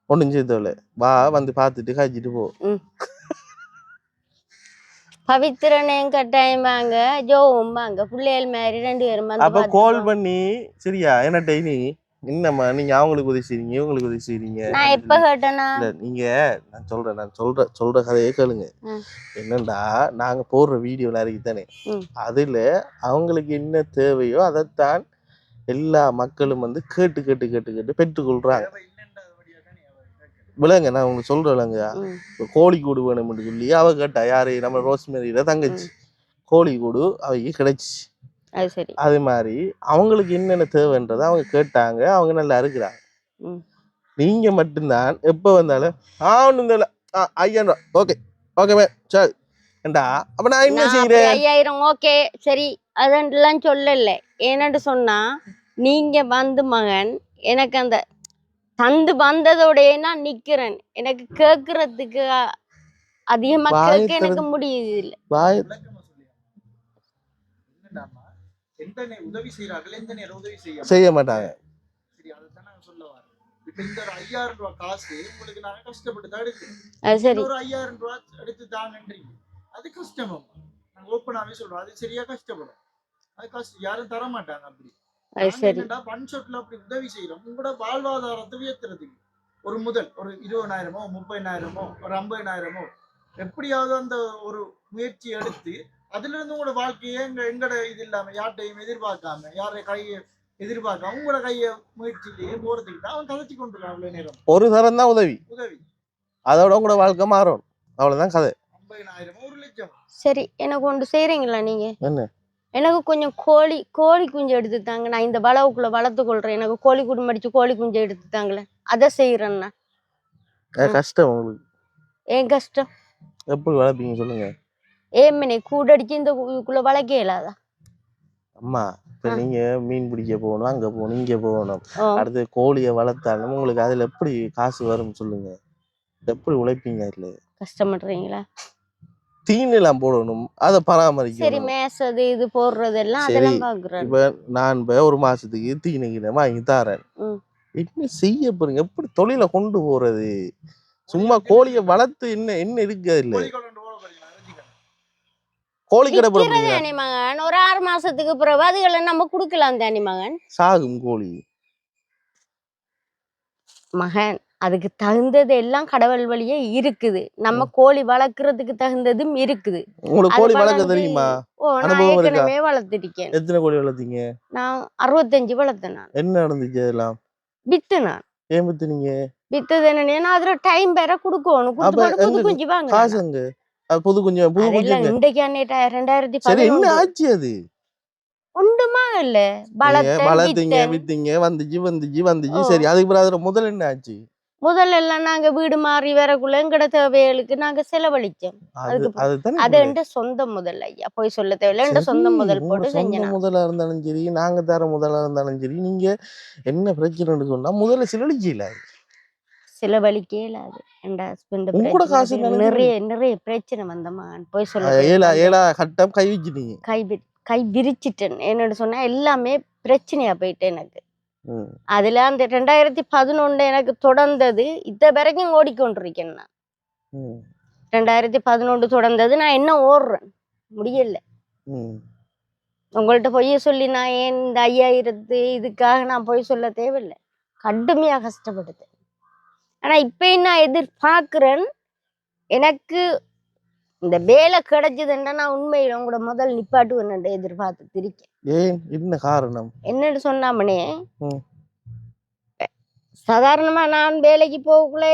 ஒன்றும் செய்தோல, வா வந்து பாத்துட்டு காய்ச்சிட்டு போ. பவித்ரனையும் கட்டாயம் வாங்க, ஜோவும் வாங்க, பிள்ளைகள் மாதிரி 2 பேரும். அப்ப கால் பண்ணி சரியா என்னட்ட நீ என்னம்மா நீங்க அவங்களுக்கு உதவி செய்றீங்க, இவங்களுக்கு உதவி செய்றீங்க. நான் எப்ப கேட்டேனா? நீங்க நான் சொல்ற கதையே கேளுங்க. என்னண்டா நாங்க போடுற வீடியோல இருக்குதானே, அதுல அவங்களுக்கு என்ன தேவையோ அதைத்தான் எல்லா மக்களும் வந்து கேட்டு கேட்டு கேட்டு கேட்டு பெற்றுக்கொள்றாங்க. விலங்க நான் உங்களுக்கு சொல்ற விலங்க, கோழி கூடு வேணும்னு சொல்லி அவ கேட்டா, யாரு நம்ம ரோஸ்மேரியில தங்கச்சி, கோழி கூடு அவைக்கு கிடைச்சி. அது மாதிரி அவங்களுக்கு என்னென்ன தேவைன்றதை அவங்க கேட்டாங்க, அவங்க நல்லா இருக்கிறாங்க. நீங்க மட்டும்தான் எப்ப வந்தாலும் ஒண்ணும் தெரியல 5000 ஓகே ஓகே மே சரி ஏண்டா. அப்ப நான் என்ன செய்யறேன்? 5000 ஓகே சரி அதெல்லாம் சொல்லல. ஏன்னு சொன்னா நீங்க வந்து மகன் எனக்கு அந்த தந்து வந்ததோடய நான் நிக்கிறேன். எனக்கு கேக்குறதுக்கு அதிகமா கேட்க எனக்கு முடியுது இல்ல. செய்ய மாட்டாங்க. சரி, அதுதான் நாங்க சொல்ல வரோம். இப்ப இந்த 5000 ரூபாய் காசு உங்களுக்கு நாங்க கஷ்டப்பட்டு தான் எடுக்கிறோம். ஒரு 5000 ரூபாய் எடுத்து தாங்கன்றீங்க, அது கஷ்டம். நாங்க ஓப்பனாவே சொல்றோம், அது சரியா கஷ்டப்படும். அது கஷ்டம், யாரும் தர மாட்டாங்க. அப்படி பன் ஷாட்ல அப்படி உதவி செய்யறோம் உங்களோட வாழ்வாதாரத்தை உயர்த்துறதுக்கு. ஒரு முதல் ஒரு 20,000மோ 30,000மோ ஒரு 50,000மோ எப்படியாவது அந்த ஒரு முயற்சி எடுத்து அதுல இருந்து உங்களோட வாழ்க்கையை எங்கட இது இல்லாம யார்ட்டையும் எதிர்பார்க்காம யாரை கையை எதிர்பார்க்காம உங்களோட கையை முயற்சியிலேயே போறதுக்கு தான் அவன் கதைச்சு கொண்டிருக்கான். அவ்வளவு நேரம் ஒரு தரம் தான் உதவி, அதோட உங்களோட வாழ்க்கை மாறும். அவ்வளவுதான் கதை. 50,000 1 லட்சம். சரி, எனக்கு ஒன்று செய்யறீங்களா நீங்க? என்ன? எனக்கு கொஞ்சம் கோழி குஞ்சு எடுத்து தாங்க. நான் இந்த வளவுக்குள்ள வளர்த்து கொள்றேன். எனக்கு கோழி குடு மடிச்சு கோழி குஞ்சு எடுத்து தாங்களேன். அதை செய்யறேன்னா கஷ்டம் உங்களுக்கு. ஏன் கஷ்டம்? எப்படி வளர்ப்பீங்க சொல்லுங்க. ஏமனே கூடடிச்சு இந்த இதுக்குள்ள வளர்க்க இயலாதா? அம்மா இப்ப நீங்க மீன் பிடிக்க போகணும், அங்க போகணும், இங்க போகணும், ஓ அடுத்து கோழியை வளர்த்தாலும் உங்களுக்கு அதுல எப்படி காசு வரும் சொல்லுங்க? எப்படி உழைப்பீங்க அதுல? கஷ்டப்படுறீங்களா? தீனிலாம் போடணும், அதை சரி பராமரிக்கணும். மேசது இது போடுறதெல்லாம் சரி அதெல்லாம் பாக்குறேன். இப்ப நான் இப்ப ஒரு மாசத்துக்கு தீனிக்கிட்ட வாங்கி தரேன், என்ன செய்ய போறீங்க? எப்படி தொழிலை கொண்டு போறது? சும்மா கோழியை வளர்த்து என்ன என்ன இருக்கு அதுல? கோழி கடை போட விக்கிறது தானே மகன், ஒரு 6 மாசத்துக்கு பிறகு அதுகளை நம்ம குடுக்கலாம் தானே மகன். சாகும் கோழி மகன் அதுக்கு தகுந்தது எல்லாம் கடவுள் வழியே இருக்குது. நம்ம கோழி வளர்க்கறதுக்கு தகுந்ததும் இருக்குது. உங்களுக்கு அது கோழி வளர்க்க வளர்ந்து தெரியுமா? நான் அனுபவம் இருக்கா? ஏற்கனவே வளர்த்திருக்கேன். எத்தனை கோழி வளர்த்தீங்க? நான் 65 வளர்த்தேன். நான் என்ன நடந்துச்சு அதெல்லாம்? வித்து நான் ஏன் வித்துனீங்க? வித்தது என்னன்னா அதுல டைம் வேற குடுக்கணும். அப்ப குடுத்து புது எங்க குஞ்சு வாங்க. காசு எங்க? அது புது குஞ்சு அதெல்லாம் இன்றைக்கு சரி என்ன 2011 ஆச்சு அது? ஒன்றுமா இல்ல. நீங்க வளர்த்தீங்க, வித்தேன். வித்தீங்க, வந்துச்சு. சரி அதுக்கு பிறகு அதுல முதல்ல என்ன ஆச்சு? முதல்ல எல்லாம் நாங்க வீடு மாறி வரக்குள்ள எங்கட தேவைகளுக்கு நாங்க செலவழிச்சோம். அதுதானே அது என்ற சொந்த முதல் ஐயா, போய் சொல்ல தேவையில்ல. என்ற சொந்த முதல் போட்டு சொந்த செஞ்சேன். முதலா இருந்தாலும் சரி, நாங்க தர முதலா இருந்தாலும் சரி, நீங்க என்ன பிரச்சனைன்னு சொன்னா முதல்ல செலவழிக்கல. செலவழிக்கே இல்லாது. என் ஹஸ்பண்ட் உங்களோட காசு நிறைய நிறைய பிரச்சனை வந்தமா போய் சொல்ல ஏழா கட்டம் கை வச்சுட்டீங்க. கை விரிச்சிட்டேன். என்னோட சொன்னா எல்லாமே பிரச்சனையா போயிட்டு எனக்கு. அதுல அந்த 2011 எனக்கு தொடர்ந்தது. இத வரைக்கும் ஓடிக்கொண்டிருக்கேன் நான். 2011 தொடர்ந்தது. நான் என்ன ஓடுறேன் முடியல. உங்கள்ட்ட பொய்ய சொல்லி நான் ஏன் இந்த 5000 இதுக்காக நான் பொய் சொல்ல தேவையில்லை. கடுமையா கஷ்டப்படுத்தேன். ஆனா இப்ப நான் எதிர்பார்க்கிறேன், எனக்கு இந்த வேலை கிடைச்சதுன்னா நான் உண்மையில உங்களோட முதல் நிப்பாட்டு எதிர்பார்த்து இருக்கேன். ஏன் என்ன காரணம்? என்னன்னு சொன்னாமனே, சாதாரணமா நான் வேலைக்கு போகக்குள்ள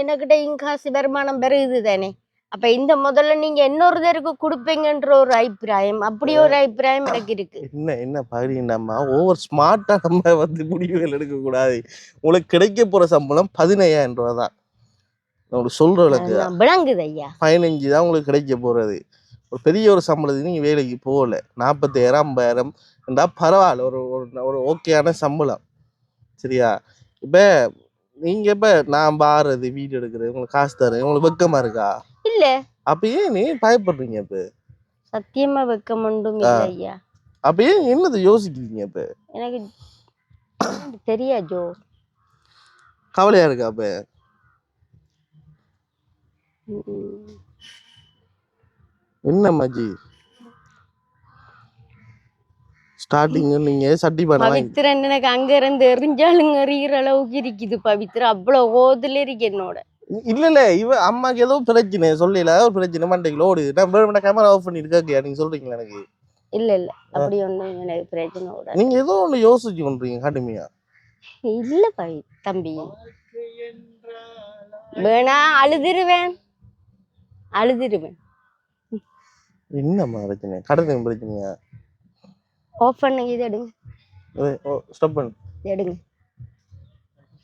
என்னகிட்ட காசு வருமானம் பெருகுது தானே. அப்ப இந்த முதல்ல நீங்க இன்னொருத்தருக்கு கொடுப்பீங்கன்ற ஒரு அபிப்பிராயம், அப்படி ஒரு அபிப்பிராயம் எனக்கு இருக்கு. என்ன பாருங்கம்மா, ஓவர் ஸ்மார்ட்டா நம்ம முடிவுகள் எடுக்க கூடாது. உங்களுக்கு கிடைக்க போற சம்பளம் 15,000 ரூபாய் தான். உங்களுக்கு சொல்றதுக்கு விளங்குது ஐயா. 15 தான் உங்களுக்கு கிடைக்க போறது. ஒரு பெரிய ஒரு சம்பளத்துக்கு நீங்க வேலைக்கு போகல. 40,000 50,000 பரவாயில்ல, ஒரு ஒரு ஓகேயான சம்பளம். சரியா? இப்ப நீங்க நான் பாடுறது வீடியோ எடுக்கிறது உங்களுக்கு காசு தரேன், உங்களுக்கு வெக்கமா இருக்கா? இல்ல. அப்ப ஏன் நீ பயப்படுறீங்க? இப்ப சத்தியமா வெக்கம் ஒன்றும் இல்ல ஐயா. அப்ப ஏன் என்னது யோசிக்கிறீங்க? இப்ப எனக்கு தெரியாதோ. கவலையா இருக்கா? அப்ப என்ன மஜி ஸ்டார்டிங் நீங்க சட்டி பண்ண பவித்ரன் எனக்கு அங்க இருந்து எரிஞ்சாலுங்க எறிகிற அளவுக்கு இருக்குது. பவித்ரா அவ்வளவு ஓதுல இருக்கு என்னோட. இல்ல இவ அம்மாக்கு ஏதோ பிரச்சனை சொல்லல, ஒரு பிரச்சனை மண்டைக்குள்ள ஓடுது. நான் வேற கேமரா ஆஃப் பண்ணிருக்கேன், நீங்க சொல்றீங்களா? எனக்கு இல்ல அப்படி ஒண்ணும் எனக்கு பிரச்சனை ஓட. நீங்க ஏதோ ஒண்ணு யோசிச்சு பண்றீங்க கடுமையா. இல்ல தம்பி, வேணா அழுதுருவேன். என்னம்மா பிரச்சனை? கடன் பிரச்சனையா? ஆஃப் பண்ணுங்க, இது எடுங்க. ஸ்டாப் பண்ணு, எடுங்க.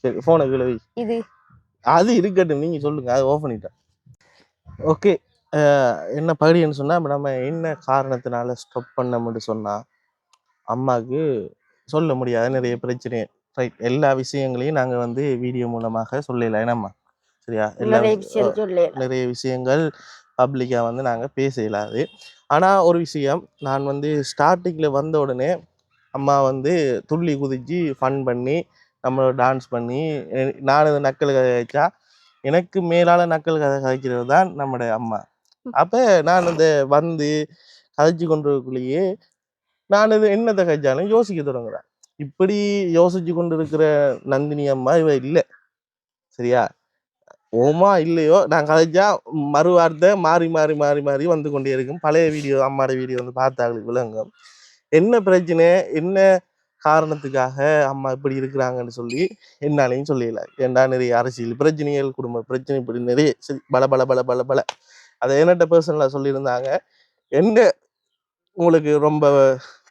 சரி போனை கீழே வை. இது அது இருக்கட்டும், நீங்க சொல்லுங்க, அது ஆஃப் பண்ணிட்டேன். ஓகே, என்ன பகுதின்னு சொன்னா நம்ம என்ன காரணத்தினால ஸ்டாப் பண்ணோம்னு சொன்னா, அம்மாவுக்கு சொல்ல முடியாத நிறைய பிரச்சனை. ரைட், எல்லா விஷயங்களையும் நாங்க வீடியோ மூலமாக சொல்லல. என்னம்மா சரியா? நிறைய விஷயங்கள் பப்ளிக்கா நாங்க பேச இயலாது. ஆனா ஒரு விஷயம், நான் ஸ்டார்டிங்ல வந்த உடனே அம்மா துள்ளி குதிச்சு ஃபன் பண்ணி நம்மளோட டான்ஸ் பண்ணி நான் நக்கல் கதை கதைச்சா எனக்கு மேலான நக்கல் கதை கதைக்கிறது தான் நம்முடைய அம்மா. அப்ப நான் கதைச்சு கொண்டிருக்குள்ளேயே நான் என்னத்தை கதைச்சாலும் யோசிக்க தொடங்குறேன். இப்படி யோசிச்சு கொண்டு இருக்கிற நந்தினி அம்மா இவ இல்லை. சரியா? ஓமா இல்லையோ, நான் கதைச்சா மறு வார்த்தை மாறி மாறி மாறி மாறி வந்து கொண்டே இருக்கும். பழைய வீடியோ, அம்மாட வீடியோ பார்த்தாங்களுக்கு விளங்கும் என்ன பிரச்சனை, என்ன காரணத்துக்காக அம்மா இப்படி இருக்கிறாங்கன்னு சொல்லி என்னாலையும் சொல்லல. ஏண்டா நிறைய அரசியல் பிரச்சனைகள், குடும்ப பிரச்சனை, இப்படி நிறைய பல பல பல பல பல அதை என்னட்ட பர்சனலா சொல்லியிருந்தாங்க. என்ன உங்களுக்கு ரொம்ப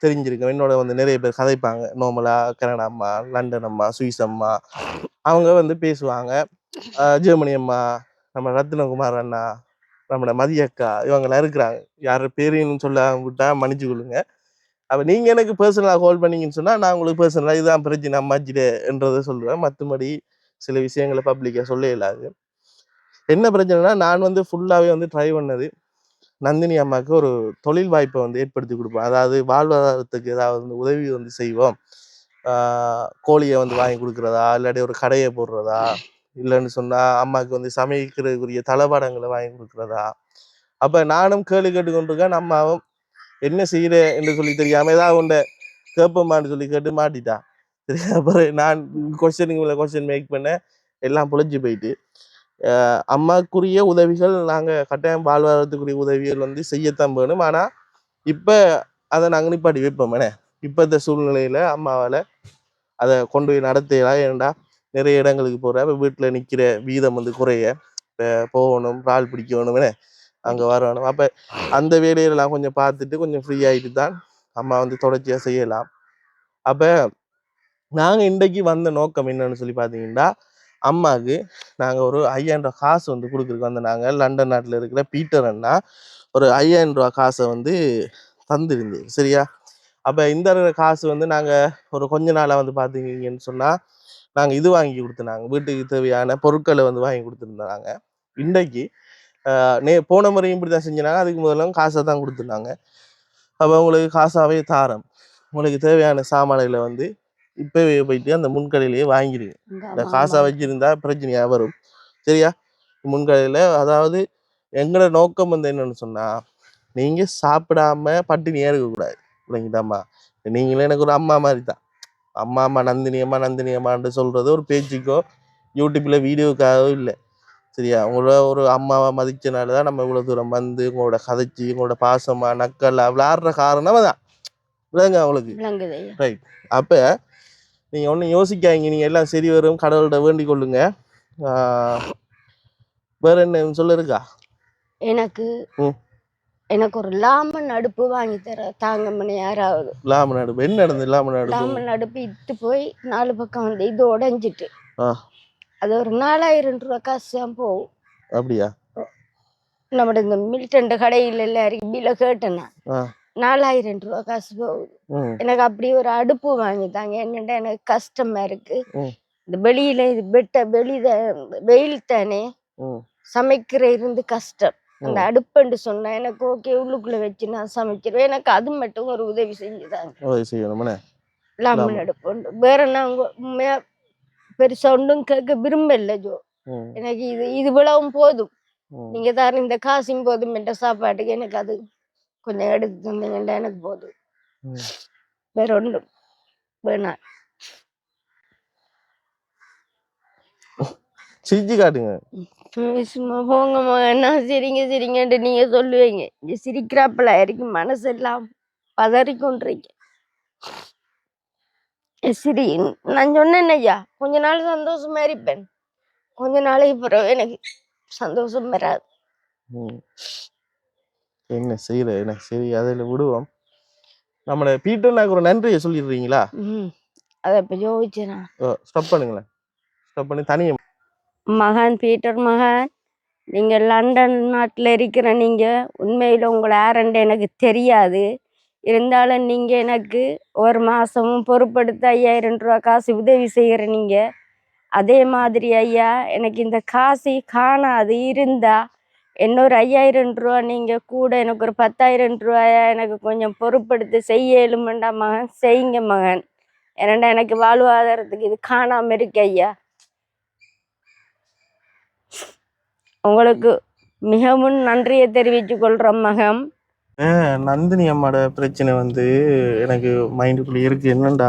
தெரிஞ்சிருக்கும், என்னோட நிறைய பேர் கதைப்பாங்க. நார்மலா கனடா அம்மா, லண்டன் அம்மா, சுவிஸ் அம்மா, அவங்க பேசுவாங்க. ஜெர்மனி அம்மா, நம்ம ரத்னகுமார் அண்ணா, நம்மளோட மதியக்கா, இவங்கெல்லாம் இருக்கிறாங்க. யார் பேரையும் சொல்ல விட்டா மன்னிச்சு கொள்ளுங்க. அப்போ நீங்கள் எனக்கு பர்சனலாக கால் பண்ணீங்கன்னு சொன்னால் நான் உங்களுக்கு பர்சனலாக இதுதான் பிரச்சனை அம்மாச்சிட்டன்றதை சொல்லுவேன். மற்றபடி சில விஷயங்களை பப்ளிக்காக சொல்ல இயலாது. என்ன பிரச்சனைனா நான் வந்து ஃபுல்லாகவே வந்து ட்ரை பண்ணது நந்தினி அம்மாவுக்கு ஒரு தொழில் வாய்ப்பை வந்து ஏற்படுத்தி கொடுப்போம். அதாவது வாழ்வாதாரத்துக்கு ஏதாவது வந்து உதவி வந்து செய்வோம். கோழியை வந்து வாங்கி கொடுக்குறதா, இல்லாட்டி ஒரு கடையை போடுறதா, இல்லைன்னு சொன்னால் அம்மாவுக்கு வந்து சமைக்கிறதுக்குரிய தளபாடங்களை வாங்கி கொடுக்குறதா. அப்போ நானும் கேள்வி கேட்டுக்கொண்டிருக்கேன். அம்மாவும் என்ன செய்கிற என்று சொல்லி தெரியாமல் ஏதாவது ஒன்றை கேட்போம்மான்னு சொல்லி கேட்டு மாட்டிட்டா. சரி, அப்புறம் நான் கொஸ்டின் மேக் பண்ண எல்லாம் புழைச்சி போயிட்டு அம்மாக்குரிய உதவிகள் நாங்கள் கட்டாயம் வாழ்வாதாரத்துக்குரிய உதவிகள் வந்து செய்யத்தான் வேணும். ஆனால் இப்போ அதை நாங்கள் நிப்பாட்டி வைப்போம். இப்போ இந்த சூழ்நிலையில் அம்மாவால் அதை கொண்டு போய் நடத்தலாம். ஏன்டா நிறைய இடங்களுக்கு போகிற இப்போ வீட்டில் நிற்கிற வீதம் வந்து குறைய போகணும், ரால் பிடிக்கணும், அங்கே வரணும். அப்போ அந்த வேலையெல்லாம் கொஞ்சம் பார்த்துட்டு கொஞ்சம் ஃப்ரீ ஆகிட்டு தான் அம்மா வந்து தொடர்ச்சியாக செய்யலாம். அப்போ நாங்கள் இன்றைக்கு வந்த நோக்கம் என்னன்னு சொல்லி பார்த்தீங்கன்னா, அம்மாவுக்கு நாங்கள் ஒரு 5000 ரூபா காசு வந்து கொடுக்குறதுக்கு வந்து நாங்கள் லண்டன் நாட்டில் இருக்கிற பீட்டர் அண்ணா ஒரு 5000 ரூபா காசை வந்து தந்துருந்து. சரியா? அப்போ இந்த காசு வந்து நாங்கள் ஒரு கொஞ்ச நாளாக வந்து பார்த்தீங்கன்னு சொன்னால் நாங்கள் இது வாங்கி கொடுத்துனாங்க, வீட்டுக்கு தேவையான பொருட்களை வந்து வாங்கி கொடுத்துருந்தாங்க. இன்றைக்கு போன முறையும் இப்படி தான் செஞ்சினாங்க. அதுக்கு முதல்ல காசை தான் கொடுத்துருந்தாங்க. அப்போ உங்களுக்கு காசாகவே தாரம், உங்களுக்கு தேவையான சாமான்களை வந்து இப்போவே போயிட்டு அந்த முன்கடையிலேயே வாங்கிடுங்க. இந்த காசாக வச்சுருந்தா பிரச்சனையாக வரும். சரியா? முன்கடையில் அதாவது எங்களோட நோக்கம் வந்து என்னன்னு சொன்னால், நீங்கள் சாப்பிடாம பட்டினியாக இருக்கக்கூடாது. இல்லைங்கிட்டாம்மா, நீங்களே எனக்கு ஒரு அம்மா மாதிரி தான். அம்மா நந்தினியம்மான்னு சொல்கிறது ஒரு பேச்சுக்கோ யூடியூப்பில் வீடியோக்காகவோ இல்லை. சரியா? உங்களோட ஒரு அம்மாவை மதிச்சனால தான் நம்ம இவ்வளோ தூரம் வந்து உங்களோட கதைச்சி உங்களோட பாசமாக நக்கல்ல விளாடுற காரணம் தான். விளங்க அவங்களுக்கு. ரைட். அப்போ நீங்கள் ஒன்றும் யோசிக்காதீங்க, நீங்கள் எல்லாம் சரி வரும், கடவுள்கிட்ட வேண்டிக் கொள்ளுங்க. வேற என்ன சொல்ல இருக்கா? எனக்கு ஒரு லாமன் அடுப்பு வாங்கி தர தாங்கம்மனு யாராவது. லாமன் அடுப்பு என்ன நடந்தது? லாமன் அடுப்பு இட்டு போய் 4 பக்கம் வந்து இது உடைஞ்சிட்டு அது ஒரு 4000 ரூபா காசு தான் போகும். அப்படியா? நம்ம இந்த மில்டன் கடையில் எல்லாருக்கும் பில்ல கேட்டேன்னா 4000 ரூபா காசு போகுது. எனக்கு அப்படி ஒரு அடுப்பு வாங்கி தாங்க. என்னடா எனக்கு கஷ்டமா இருக்கு. இந்த வெளியில இது வெயில் தானே, சமைக்கிற இருந்து கஷ்டம். அந்த அடுப்புன்னு சொன்னா எனக்கு ஓகே, உள்ளுக்குள்ள வச்சு நான் சமைச்சிருவேன். எனக்கு அது மட்டும் ஒரு உதவி செஞ்சுதாங்க. லாமன் அடுப்பு வேற நாங்க பெருசா ஒன்றும் கேட்க விரும்பல ஜோ. எனக்கு இது இவ்வளவும் போதும், நீங்க தாரு இந்த காசும் போதும் என்ற சாப்பாட்டுக்கு எனக்கு அது கொஞ்சம் எடுத்து தந்தீங்கன்னா எனக்கு போதும். வேற ஒன்றும் வேணாம். சிரிச்சு காட்டுங்க. சும்மா போங்க என்ன சிரிங்கன்ட்டு நீங்க சொல்லுவீங்க. இங்க சிரிக்கிறாப்பல இருக்கு, மனசெல்லாம் பதறிக்கொண்டிருக்க. சரி, நான் சொன்னேன் ஐயா, கொஞ்ச நாள் சந்தோஷமா இருப்பேன், கொஞ்ச நாளைக்கு பிறகு எனக்கு சந்தோஷம் வராது. என்ன செய்யற? என்ன சரி, அதில் விடுவோம். நம்மளோட பீட்டர்னாக்கு ஒரு நன்றியை சொல்லிடுறீங்களா? அதை இப்போ யோசிச்சேனா? ஸ்டாப் பண்ணுங்களேன், ஸ்டாப் பண்ணி தனியாக. மகன் பீட்டர் மகன், நீங்கள் லண்டன் நாட்டில் இருக்கிற நீங்கள் உண்மையில் உங்களை யாருன்னு எனக்கு தெரியாது. இருந்தாலும் நீங்கள் எனக்கு ஒரு மாதமும் பொறுப்படுத்த 5000 ரூபா காசு உதவி செய்கிற நீங்கள். அதே மாதிரி ஐயா, எனக்கு இந்த காசு காணாது இருந்தா இன்னொரு 5000 ரூபா நீங்கள் கூட எனக்கு ஒரு 10,000 ரூபாயா எனக்கு கொஞ்சம் பொறுப்படுத்தி செய்ய இயலுமெண்டா மகன், செய்யுங்க மகன். ஏன்னா எனக்கு வாழ்வாதாரத்துக்கு இது காணாமல் இருக்கு ஐயா. உங்களுக்கு மிகவும் நன்றியை தெரிவித்து கொள்கிறோம் மகன். நந்தினி அம்மாட பிரச்சனை வந்து எனக்கு மைண்டுக்குள்ளே இருக்கு. என்னண்டா,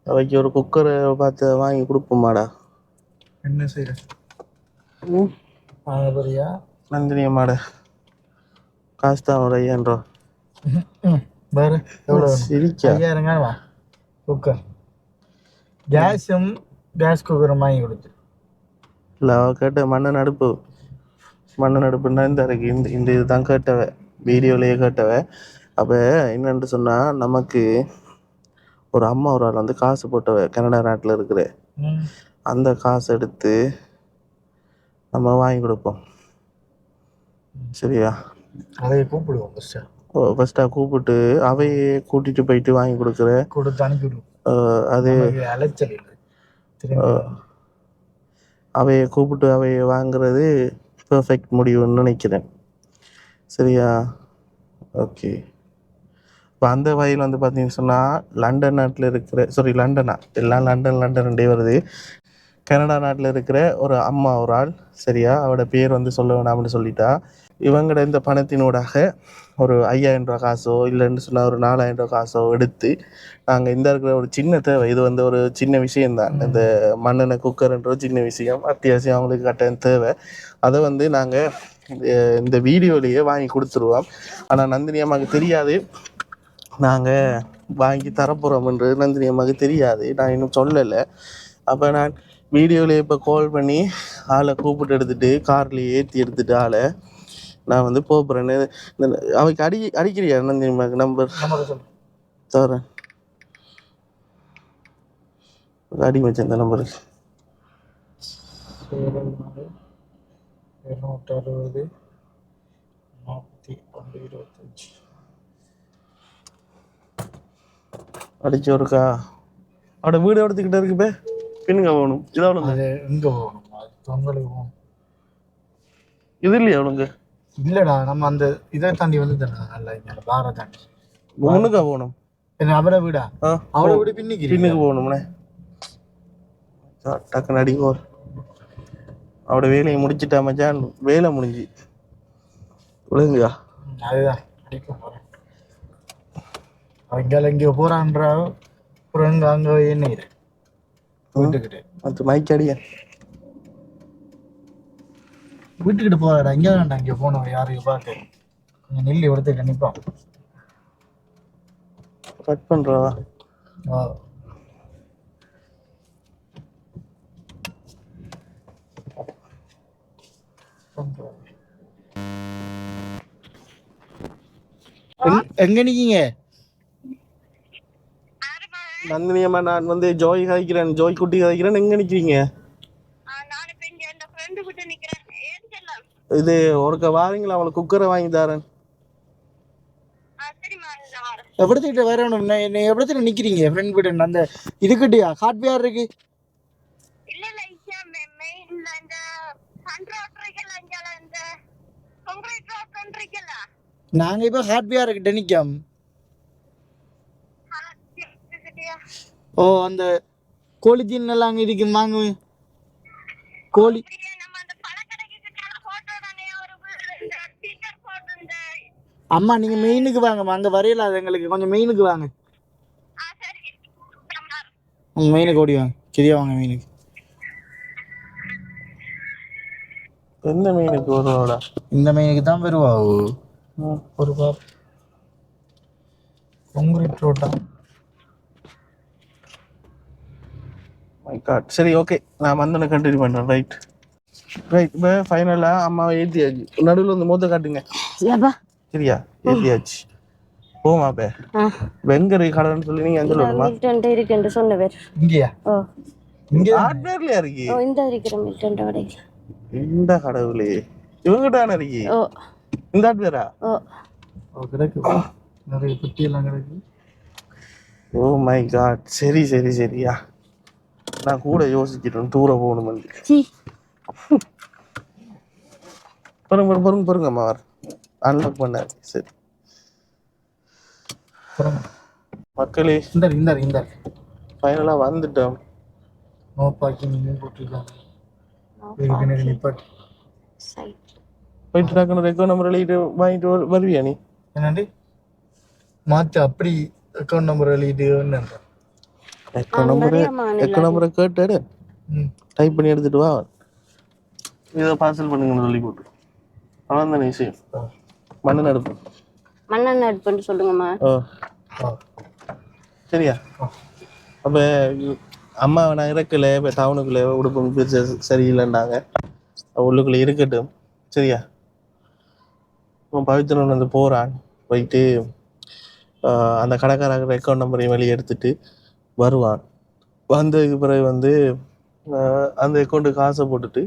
அவைக்கு ஒரு குக்கரை பார்த்து வாங்கி கொடுப்போமாடா? என்ன செய்யற? நந்தினி அம்மாட காசு தான் ஒரு 5000 ரூபா. வேறு சிரிச்சா? 5000 குக்கர், கேஸ் குக்கரை வாங்கி கொடுத்து. இல்லை, அவள் கேட்ட மண்ணெண்ணெய் அடுப்புன்னா இந்த இருக்கு, இந்த இதுதான் கேட்டவ, வீடியோலேயே கேட்டவ. அப்போ என்னென்னு சொன்னால், நமக்கு ஒரு அம்மா ஒரு ஆள் வந்து காசு போட்டவ, கனடா நாட்டில் இருக்கிற, அந்த காசு எடுத்து நம்ம வாங்கி கொடுப்போம். சரியா? அதை கூப்பிடுவோம். ஃபர்ஸ்ட்டாக கூப்பிட்டு அவையே கூட்டிட்டு போயிட்டு வாங்கி கொடுக்குற கொடுத்து அனுப்பிவிடும். அது அலைச்சல் இல்லை. திரும்பி அவையை கூப்பிட்டு அவையை வாங்குறது பெர்ஃபெக்ட் முடிவுன்னு நினைக்கிறேன். சரியா? ஓகே. இப்போ அந்த வகையில் வந்து பார்த்தீங்கன்னு சொன்னால் லண்டன் நாட்டில் இருக்கிற லண்டனா எல்லாம் லண்டன்டே வருது. கனடா நாட்டில் இருக்கிற ஒரு அம்மா ஒரு ஆள், சரியா, அவரோட பேர் வந்து சொல்ல வேணாம்னு சொல்லிட்டா. இவங்களோட இந்த பணத்தினூடாக ஒரு 5000 ரூபா காசோ இல்லைன்னு சொன்னால் ஒரு 4000 ரூபா காசோ எடுத்து நாங்கள் இந்த இருக்கிற ஒரு சின்ன தேவை, இது வந்து ஒரு சின்ன விஷயம்தான், இந்த மண்ணெண்ணெய் குக்கர்ன்ற ஒரு சின்ன விஷயம், அத்தியாவசியம் அவங்களுக்கு கட்ட தேவை. அதை வந்து நாங்கள் இந்த வீடியோலேயே வாங்கி கொடுத்துருவோம். ஆனால் நந்தினி அம்மாவுக்கு தெரியாது நாங்கள் வாங்கி தரப்போகிறோம்ன்றது. நந்தினி அம்மாவுக்கு தெரியாது, நான் இன்னும் சொல்லலை. அப்போ நான் வீடியோவில் இப்போ கால் பண்ணி ஆளை கூப்பிட்டு எடுத்துகிட்டு கார்லேயே ஏற்றி எடுத்துகிட்டு ஆளை நான் வந்து போகிறேன்னு. அவைக்கு அடிக்கிறியா நந்தினி அம்மாவுக்கு நம்பர் தரேன், அடி வச்சேன் இந்த நம்பருக்கு. 260 41 25 அடிச்சு ஒருக்கா. அவட வீடு எடுத்துக்கிட்ட இருக்குப்பே பின்னுங்க போகணும். இதாவளுங்க எங்கே போகணும்? தொங்கலுக்கு போகணும். இது இல்லையா அவளுங்க? இல்லைடா, நம்ம அந்த இதை தாண்டி வந்து நல்லா இங்கே பாரை தாண்டி முன்னுக்கா போகணும். என்ன அவரை வீடா? அவரை வீடு பின்னுக்கு போகணும்னே. டக்குன்னு அடிக்கோ. அவட வேலையை முடிச்சுட்டா மச்சான், வேலை முடிஞ்சு விழுங்குயா. அதுதான் அடிக்க போகிறேன். அங்கே எங்கேயோ போகிறான்றா, அப்புறம் அங்கே என்ன வீட்டுக்கிட்ட அது மைக்கடியா வீட்டுக்கிட்ட போறாடா. இங்கே வேண்டாம், இங்கே போனோம் யாரையும் பார்த்து கொஞ்சம் நெல்லி எடுத்து நிற்பான். கட் பண்ணுறவா? எங்க நிக்கீங்க? நந்தினியம்மா, நான் வந்து ஜோய் கதைக்கிறேன், ஜோய் குட்டி கதைக்கிறேன். எங்க நிக்கிறீங்க? இது ஒருக்க வாரீங்களா? அவளுக்கு குக்கரை வாங்கி தரேன். எவ்வளோத்துக்கிட்ட வேற ஒன்று எவ்வளோத்துல நிக்கிறீங்க? ஃப்ரெண்ட் வீட்டு அந்த இதுக்கிட்டயா ஹார்ட்வேர் இருக்கு? நாங்க இப்ப ஹார்ட்வேர் கிட்ட நிக்கோம். ஓ, அந்த கோழி தீன் எல்லாம் அங்க இருக்கு, வாங்க. கோழி அம்மா, நீங்க மெயினுக்கு வாங்கம்மா, அங்க வரையல அது எங்களுக்கு. கொஞ்சம் மெயினுக்கு வாங்க, மெயினுக்கு ஓடி வாங்க. சரியா, வாங்க மெயினுக்கு. எந்த மெயினுக்கு வருவாடா? இந்த மெயினுக்கு தான் வருவா. ஒரு கான்கிரீட் ரோட்டா. My God. சரி, ஓகே, நான் வந்தோன்னு கண்டினியூ பண்ணுறேன். ரைட். இப்போ ஃபைனலாக அம்மாவை ஏற்றியாச்சு. நடுவில் வந்து மூத்த காட்டுங்க. சரியா? ஏற்றியாச்சு. போமாப்பே வெங்கரை கடைன்னு சொல்லி நீங்கள் எங்கே வருமா? இருக்குன்னு சொன்ன பேர் இங்கேயா? இங்கே ஹார்ட்வேர்லையா இருக்கு? இந்த இருக்கிற மில்டன் கடையில். இந்த கடவுளே, இவங்கிட்ட இருக்கு இந்த ஹார்ட்வேரா? கிடக்கு, நிறைய பெட்டியெல்லாம் கிடக்கு. Oh my God. சரி சரி சரியா, நான் கூட யோசிச்சிட்டேன் தூர போகணுமெண்டு. பாருங்கம்மா, அன்லாக் பண்ண. சரி மக்களே, இந்த ஃபைனலாக வந்துட்டோம். நோ பார்க்கிங் போட்டுருக்காங்க. போயிட்டு டக்குனு ரெக்கோ நம்பர் எழுதிட்டு வாங்கிட்டு வருவியா நீ? என்னண்டி மாற்று அப்படி அக்கௌண்ட் நம்பர் எழுதிட்டு ரெக்கோ நம்பரை கேட்டு டைப் பண்ணி எடுத்துட்டு வா, இதை பார்சல் பண்ணுங்கன்னு சொல்லி போட்டு. அவ்வளோ தானே விஷயம். மண்ணெண்ணெய் அடுப்புன்னு சொல்லுங்கம்மா. சரியா? அப்போ அம்மாவை நான் இறக்கலை, இப்போ டவுனுக்குள்ளே உடுப்பு சரியில்லைன்னாங்க, உள்ளுக்குள்ளே இருக்கட்டும். சரியா? பவித்ரன் வந்து போகிறான், போயிட்டு அந்த கடைக்காரங்க அக்கௌண்ட் நம்பரையும் வெளியே எடுத்துட்டு வருவான். வந்ததுக்கு பிறகு வந்து அந்த அக்கௌண்ட்டுக்கு காசை போட்டுட்டு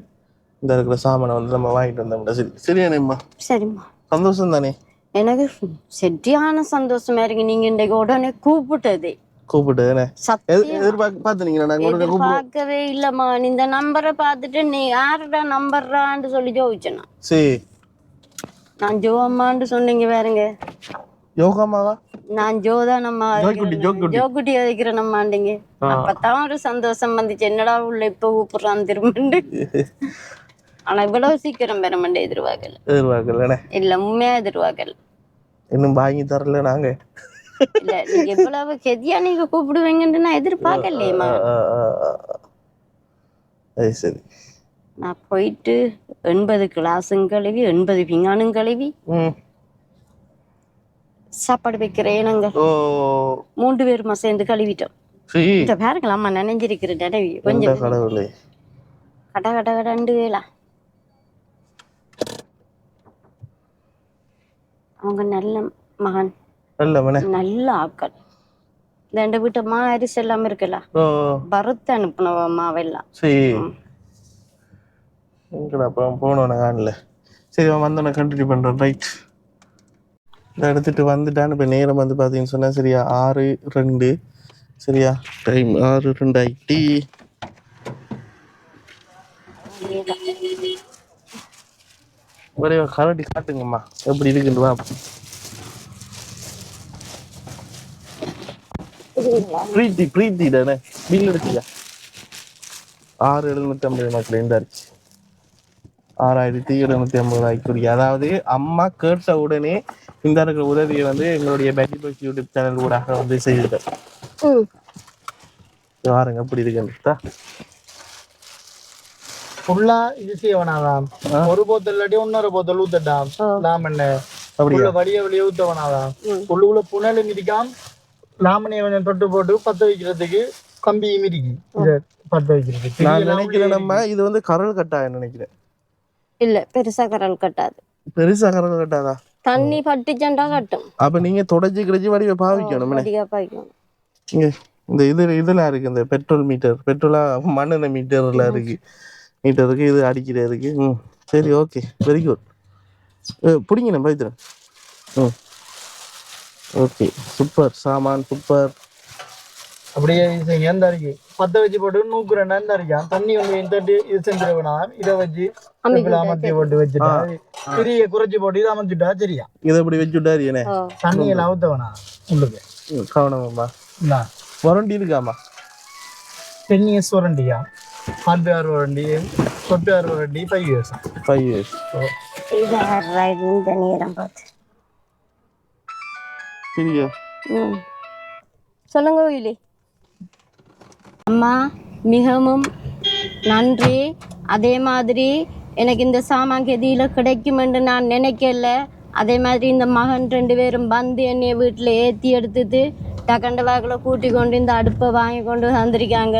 இந்த இருக்கிற சாமானை வந்து நம்ம வாங்கிட்டு வந்தோம்டா. சரி சரியானேம்மா? சரிம்மா. சந்தோஷம் தானே? எனக்கு சரியான சந்தோஷமா இருக்கு நீங்க இன்றைக்கு உடனே கூப்பிட்டது. கூப்பிட்டு சத்தியம் எதிர்பார்க்கவே இல்லம்மா. இந்த நம்பரை பார்த்துட்டு நீ யாருடா நம்பர்றான்னு சொல்லி ஜோதிச்சேன். சரி, நான் ஜோ அம்மான்னு சொன்னீங்க வேறங்க. யோகாமாவா? நான் ஜோதான் அம்மா, ஜோக்குட்டி வைக்கிற நம்மாண்டிங்க. அப்பதான் ஒரு சந்தோஷம் வந்துச்சு. என்னடா உள்ள இப்ப கூப்பிடுறான் திரும்ப. ஆனா இவ்வளவு சீக்கிரம் பெற மாட்டேன் எதிர்பார்க்கல. இல்ல உண்மையா எதிர்பார்க்கல. இன்னும் வாங்கி தரல நாங்க. இல்ல நீங்க எவ்வளவு கெதியா நீங்க கூப்பிடுவீங்கன்னு நான் எதிர்பார்க்கலையேம்மா. சரி, நான் போயிட்டு 80 கிளாஸும் கழுவி 80 பிங்கானும் கழுவி சாப்பாடு வைக்கிறேன். நாங்க 3 பேருமா சேர்ந்து கழுவிட்டோம். இந்த பேருங்களாம்மா நினைஞ்சிருக்கிற நினைவி கொஞ்சம் கட கட கடண்டு வேலா. அவங்க நல்ல மகன், நல்ல ஆட்கள். இந்த வீட்டு மா அரிசி எல்லாம் இருக்குல்ல, வறுத்து அனுப்பினவ மாவெல்லாம். போனோம். சரி, வந்தோன்னே கண்டினியூ பண்றேன். ரைட், இந்த எடுத்துட்டு வந்துட்டான்னு. இப்போ நேரம் வந்து பார்த்தீங்கன்னு சொன்னா சரியா 6:02. சரியா, டைம் 6:02 ஆயிட்டு. ஒரே கரடி காட்டுங்கம்மா எப்படி இருக்குன்னு வா. பிரீத்தி தானே பில் எடுத்தியா? 6,750 மக்கள் இருந்தாச்சு. 6,750 ஆயிக்குரிய. அதாவது அம்மா கேட்ட உடனே இந்த இருக்கிற உதவியை வந்து எங்களுடைய பேட்டி பாய்ஸ் யூடியூப் சேனல் ஊடாக வந்து செய்துட்டேன். பாருங்க எப்படி இருக்குன்னு. ஃபுல்லா இது செய்யவனாதான். ஒரு போத்தல் இல்லாட்டி இன்னொரு போத்தல் ஊத்தட்டாம். லாமண்ண அப்படியே வழிய ஊத்தவனாதான். உள்ளுக்குள்ள புனல் மிதிக்காம லாமனையை கொஞ்சம் தொட்டு போட்டு பத்த வைக்கிறதுக்கு கம்பி மிதிக்கி இதை பத்த வைக்கிறதுக்கு. நான் நினைக்கிறேன் நம்ம இது வந்து கரல் கட்டாயம் நினைக்கிறேன். இல்ல பெருசா கரல் கட்டாது. பெருசா கரல் கட்டாதா? தண்ணி பட்டுச்சண்டா கட்டும். அப்ப நீங்க தொடச்சி கிடச்சி வடிவ பாவிக்கணும். இந்த இதுல இருக்கு இந்த பெட்ரோல் மீட்டர், பெட்ரோலா மண்ணெண்ணெய் மீட்டர்ல இருக்கு. மீட்டருக்கு இது அடிக்கிற இருக்கு. சரி, ஓகே, வெரி குட். பிடிங்க நான் பைத்துறேன். ஓகே, சூப்பர் சாமான், சூப்பர். அப்படியே எந்த இருக்கு பத்த வச்சு போட்டு நூக்குறேன் இருக்கா. தண்ணி வந்து இது செஞ்சிருவேனா இதை வச்சு அமர்த்தி போட்டு வச்சுட்டா பெரிய குறைச்சி போட்டு இதை அமர்த்திட்டா சரியா. இதை அப்படி வச்சுட்டாரு என்ன தண்ணி எல்லாம் ஊத்தவனா உங்களுக்கு கவனமாம்மா. வாரண்டி இருக்காமா? 10 years வாரண்டியா? Hardware warranty, software warranty 5 years. 5 years. இந்த நேரம் பார்த்து சரியா. சொல்லுங்க உயிலி அம்மா, மிகவும் நன்றி. அதே மாதிரி எனக்கு இந்த சாமான் கெதியில் கிடைக்கும் என்று நான் நினைக்கல. அதே மாதிரி இந்த மகன் 2 பேரும் வந்து என்னைய வீட்டில் ஏற்றி எடுத்துட்டு டக்கண்ட வாக்கில் கூட்டி கொண்டு இந்த அடுப்பை வாங்கி கொண்டு வந்திருக்காங்க.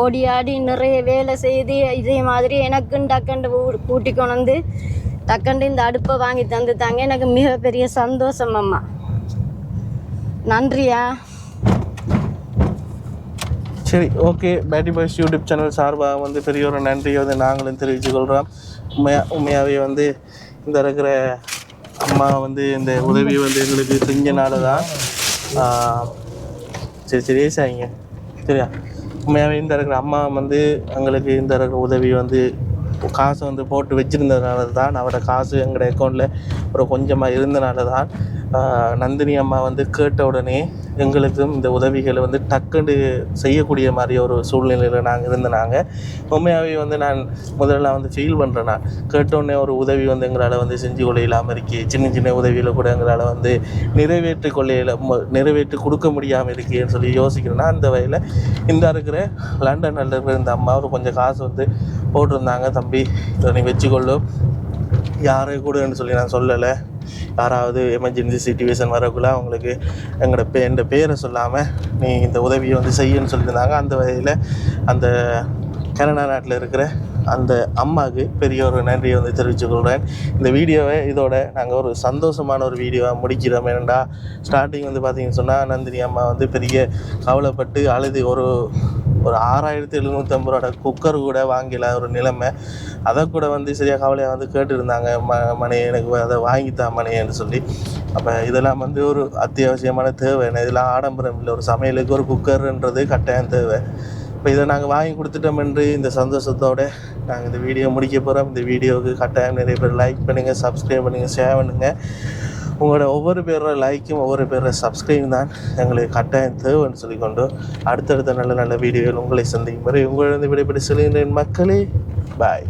ஓடி ஆடி நிறைய வேலை செய்து இதே மாதிரி எனக்கும் டக்கண்டு கூட்டி கொண்டு வந்து டக்கண்டு இந்த அடுப்பை வாங்கி தந்துட்டாங்க. எனக்கு மிகப்பெரிய சந்தோஷம் அம்மா. நன்றியா. சரி, ஓகே. பேட்டி பாய்ஸ் யூடியூப் சேனல் சார்பாக வந்து பெரிய ஒரு நன்றியை வந்து நாங்களும் தெரிவித்துக் கொள்கிறோம். உண்மையாகவே வந்து இந்த இருக்கிற அம்மா வந்து இந்த உதவியை வந்து எங்களுக்கு செஞ்சனால தான். சரி ஏசாயிங்க சரியா. உண்மையாகவே இந்த இருக்கிற அம்மா வந்து எங்களுக்கு இந்த இருக்கிற உதவி வந்து காசை வந்து போட்டு வச்சுருந்ததுனால தான், அவரோட காசு எங்களோட அக்கௌண்ட்டில் ஒரு கொஞ்சமாக இருந்தனால தான் நந்தினி அம்மா வந்து கேட்ட உடனே எங்களுக்கும் இந்த உதவிகளை வந்து டக்குன்னு செய்யக்கூடிய மாதிரி ஒரு சூழ்நிலையில் நாங்கள் இருந்தனாங்க. உண்மையாகவே வந்து நான் முதல்ல வந்து ஃபீல் பண்ணுறேன். நான் கேட்டோடனே ஒரு உதவி வந்து எங்களால் வந்து செஞ்சு கொள்ள இல்லாமல் இருக்கே, சின்ன உதவியில் கூட எங்களால் வந்து நிறைவேற்றி கொடுக்க முடியாமல் இருக்கேன்னு சொல்லி யோசிக்கிறேன்னா, அந்த வகையில் இந்த இருக்கிற லண்டனில் இருக்கிற இந்த அம்மா ஒரு கொஞ்சம் காசு வந்து போட்டிருந்தாங்க. தம்பி இதை நீ வச்சுக்கொள்ளும், யாரையும் கூடன்னு சொல்லி நான் சொல்லலை. யாராவது எமர்ஜென்சி சிச்சுவேஷன் வரக்குள்ள அவங்களுக்கு எங்களோட பேரை சொல்லாமல் நீ இந்த உதவியை வந்து செய்யன்னு சொல்லியிருந்தாங்க. அந்த வகையில் அந்த கனடா நாட்டில் இருக்கிற அந்த அம்மாவுக்கு பெரிய ஒரு நன்றியை வந்து தெரிவித்துக்கொள்கிறேன். இந்த வீடியோவை இதோட நாங்கள் ஒரு சந்தோஷமான ஒரு வீடியோவாக முடிக்கிறோம். ஏன்னா ஸ்டார்டிங் வந்து பார்த்திங்கன்னு சொன்னால் நந்தினி அம்மா வந்து பெரிய கவலைப்பட்டு அழுது ஒரு 6750 ரூபாயோட குக்கர் கூட வாங்கல ஒரு நிலைமை. அதை கூட வந்து சரியாக கவலையாக வந்து கேட்டுருந்தாங்க, மணி எனக்கு அதை வாங்கித்தான் மணின்னு சொல்லி. அப்போ இதெல்லாம் வந்து ஒரு அத்தியாவசியமான தேவை. இதெல்லாம் ஆடம்பரம் இல்லை, ஒரு சமையலுக்கு ஒரு குக்கர்ன்றது கட்டாயம் தேவை. இப்போ இதை நாங்கள் வாங்கி கொடுத்துட்டோம் என்று இந்த சந்தோஷத்தோடு நாங்கள் இந்த வீடியோ முடிக்க போகிறோம். இந்த வீடியோவுக்கு கட்டாயம் நிறைய பேர் லைக் பண்ணுங்கள், சப்ஸ்கிரைப் பண்ணுங்கள், ஷேர் பண்ணுங்கள். உங்களோட ஒவ்வொரு பேரோட லைக்கும் ஒவ்வொரு பேரோட சப்ஸ்கிரைப் தான் எங்களுக்கு கட்டாயம் தேவைன்னு சொல்லிக்கொண்டு அடுத்தடுத்த நல்ல நல்ல வீடியோவில் உங்களை சந்திக்கும் வரை உங்களிடம் விடைபெற்று செல்கின்றேன் மக்களே. பாய்.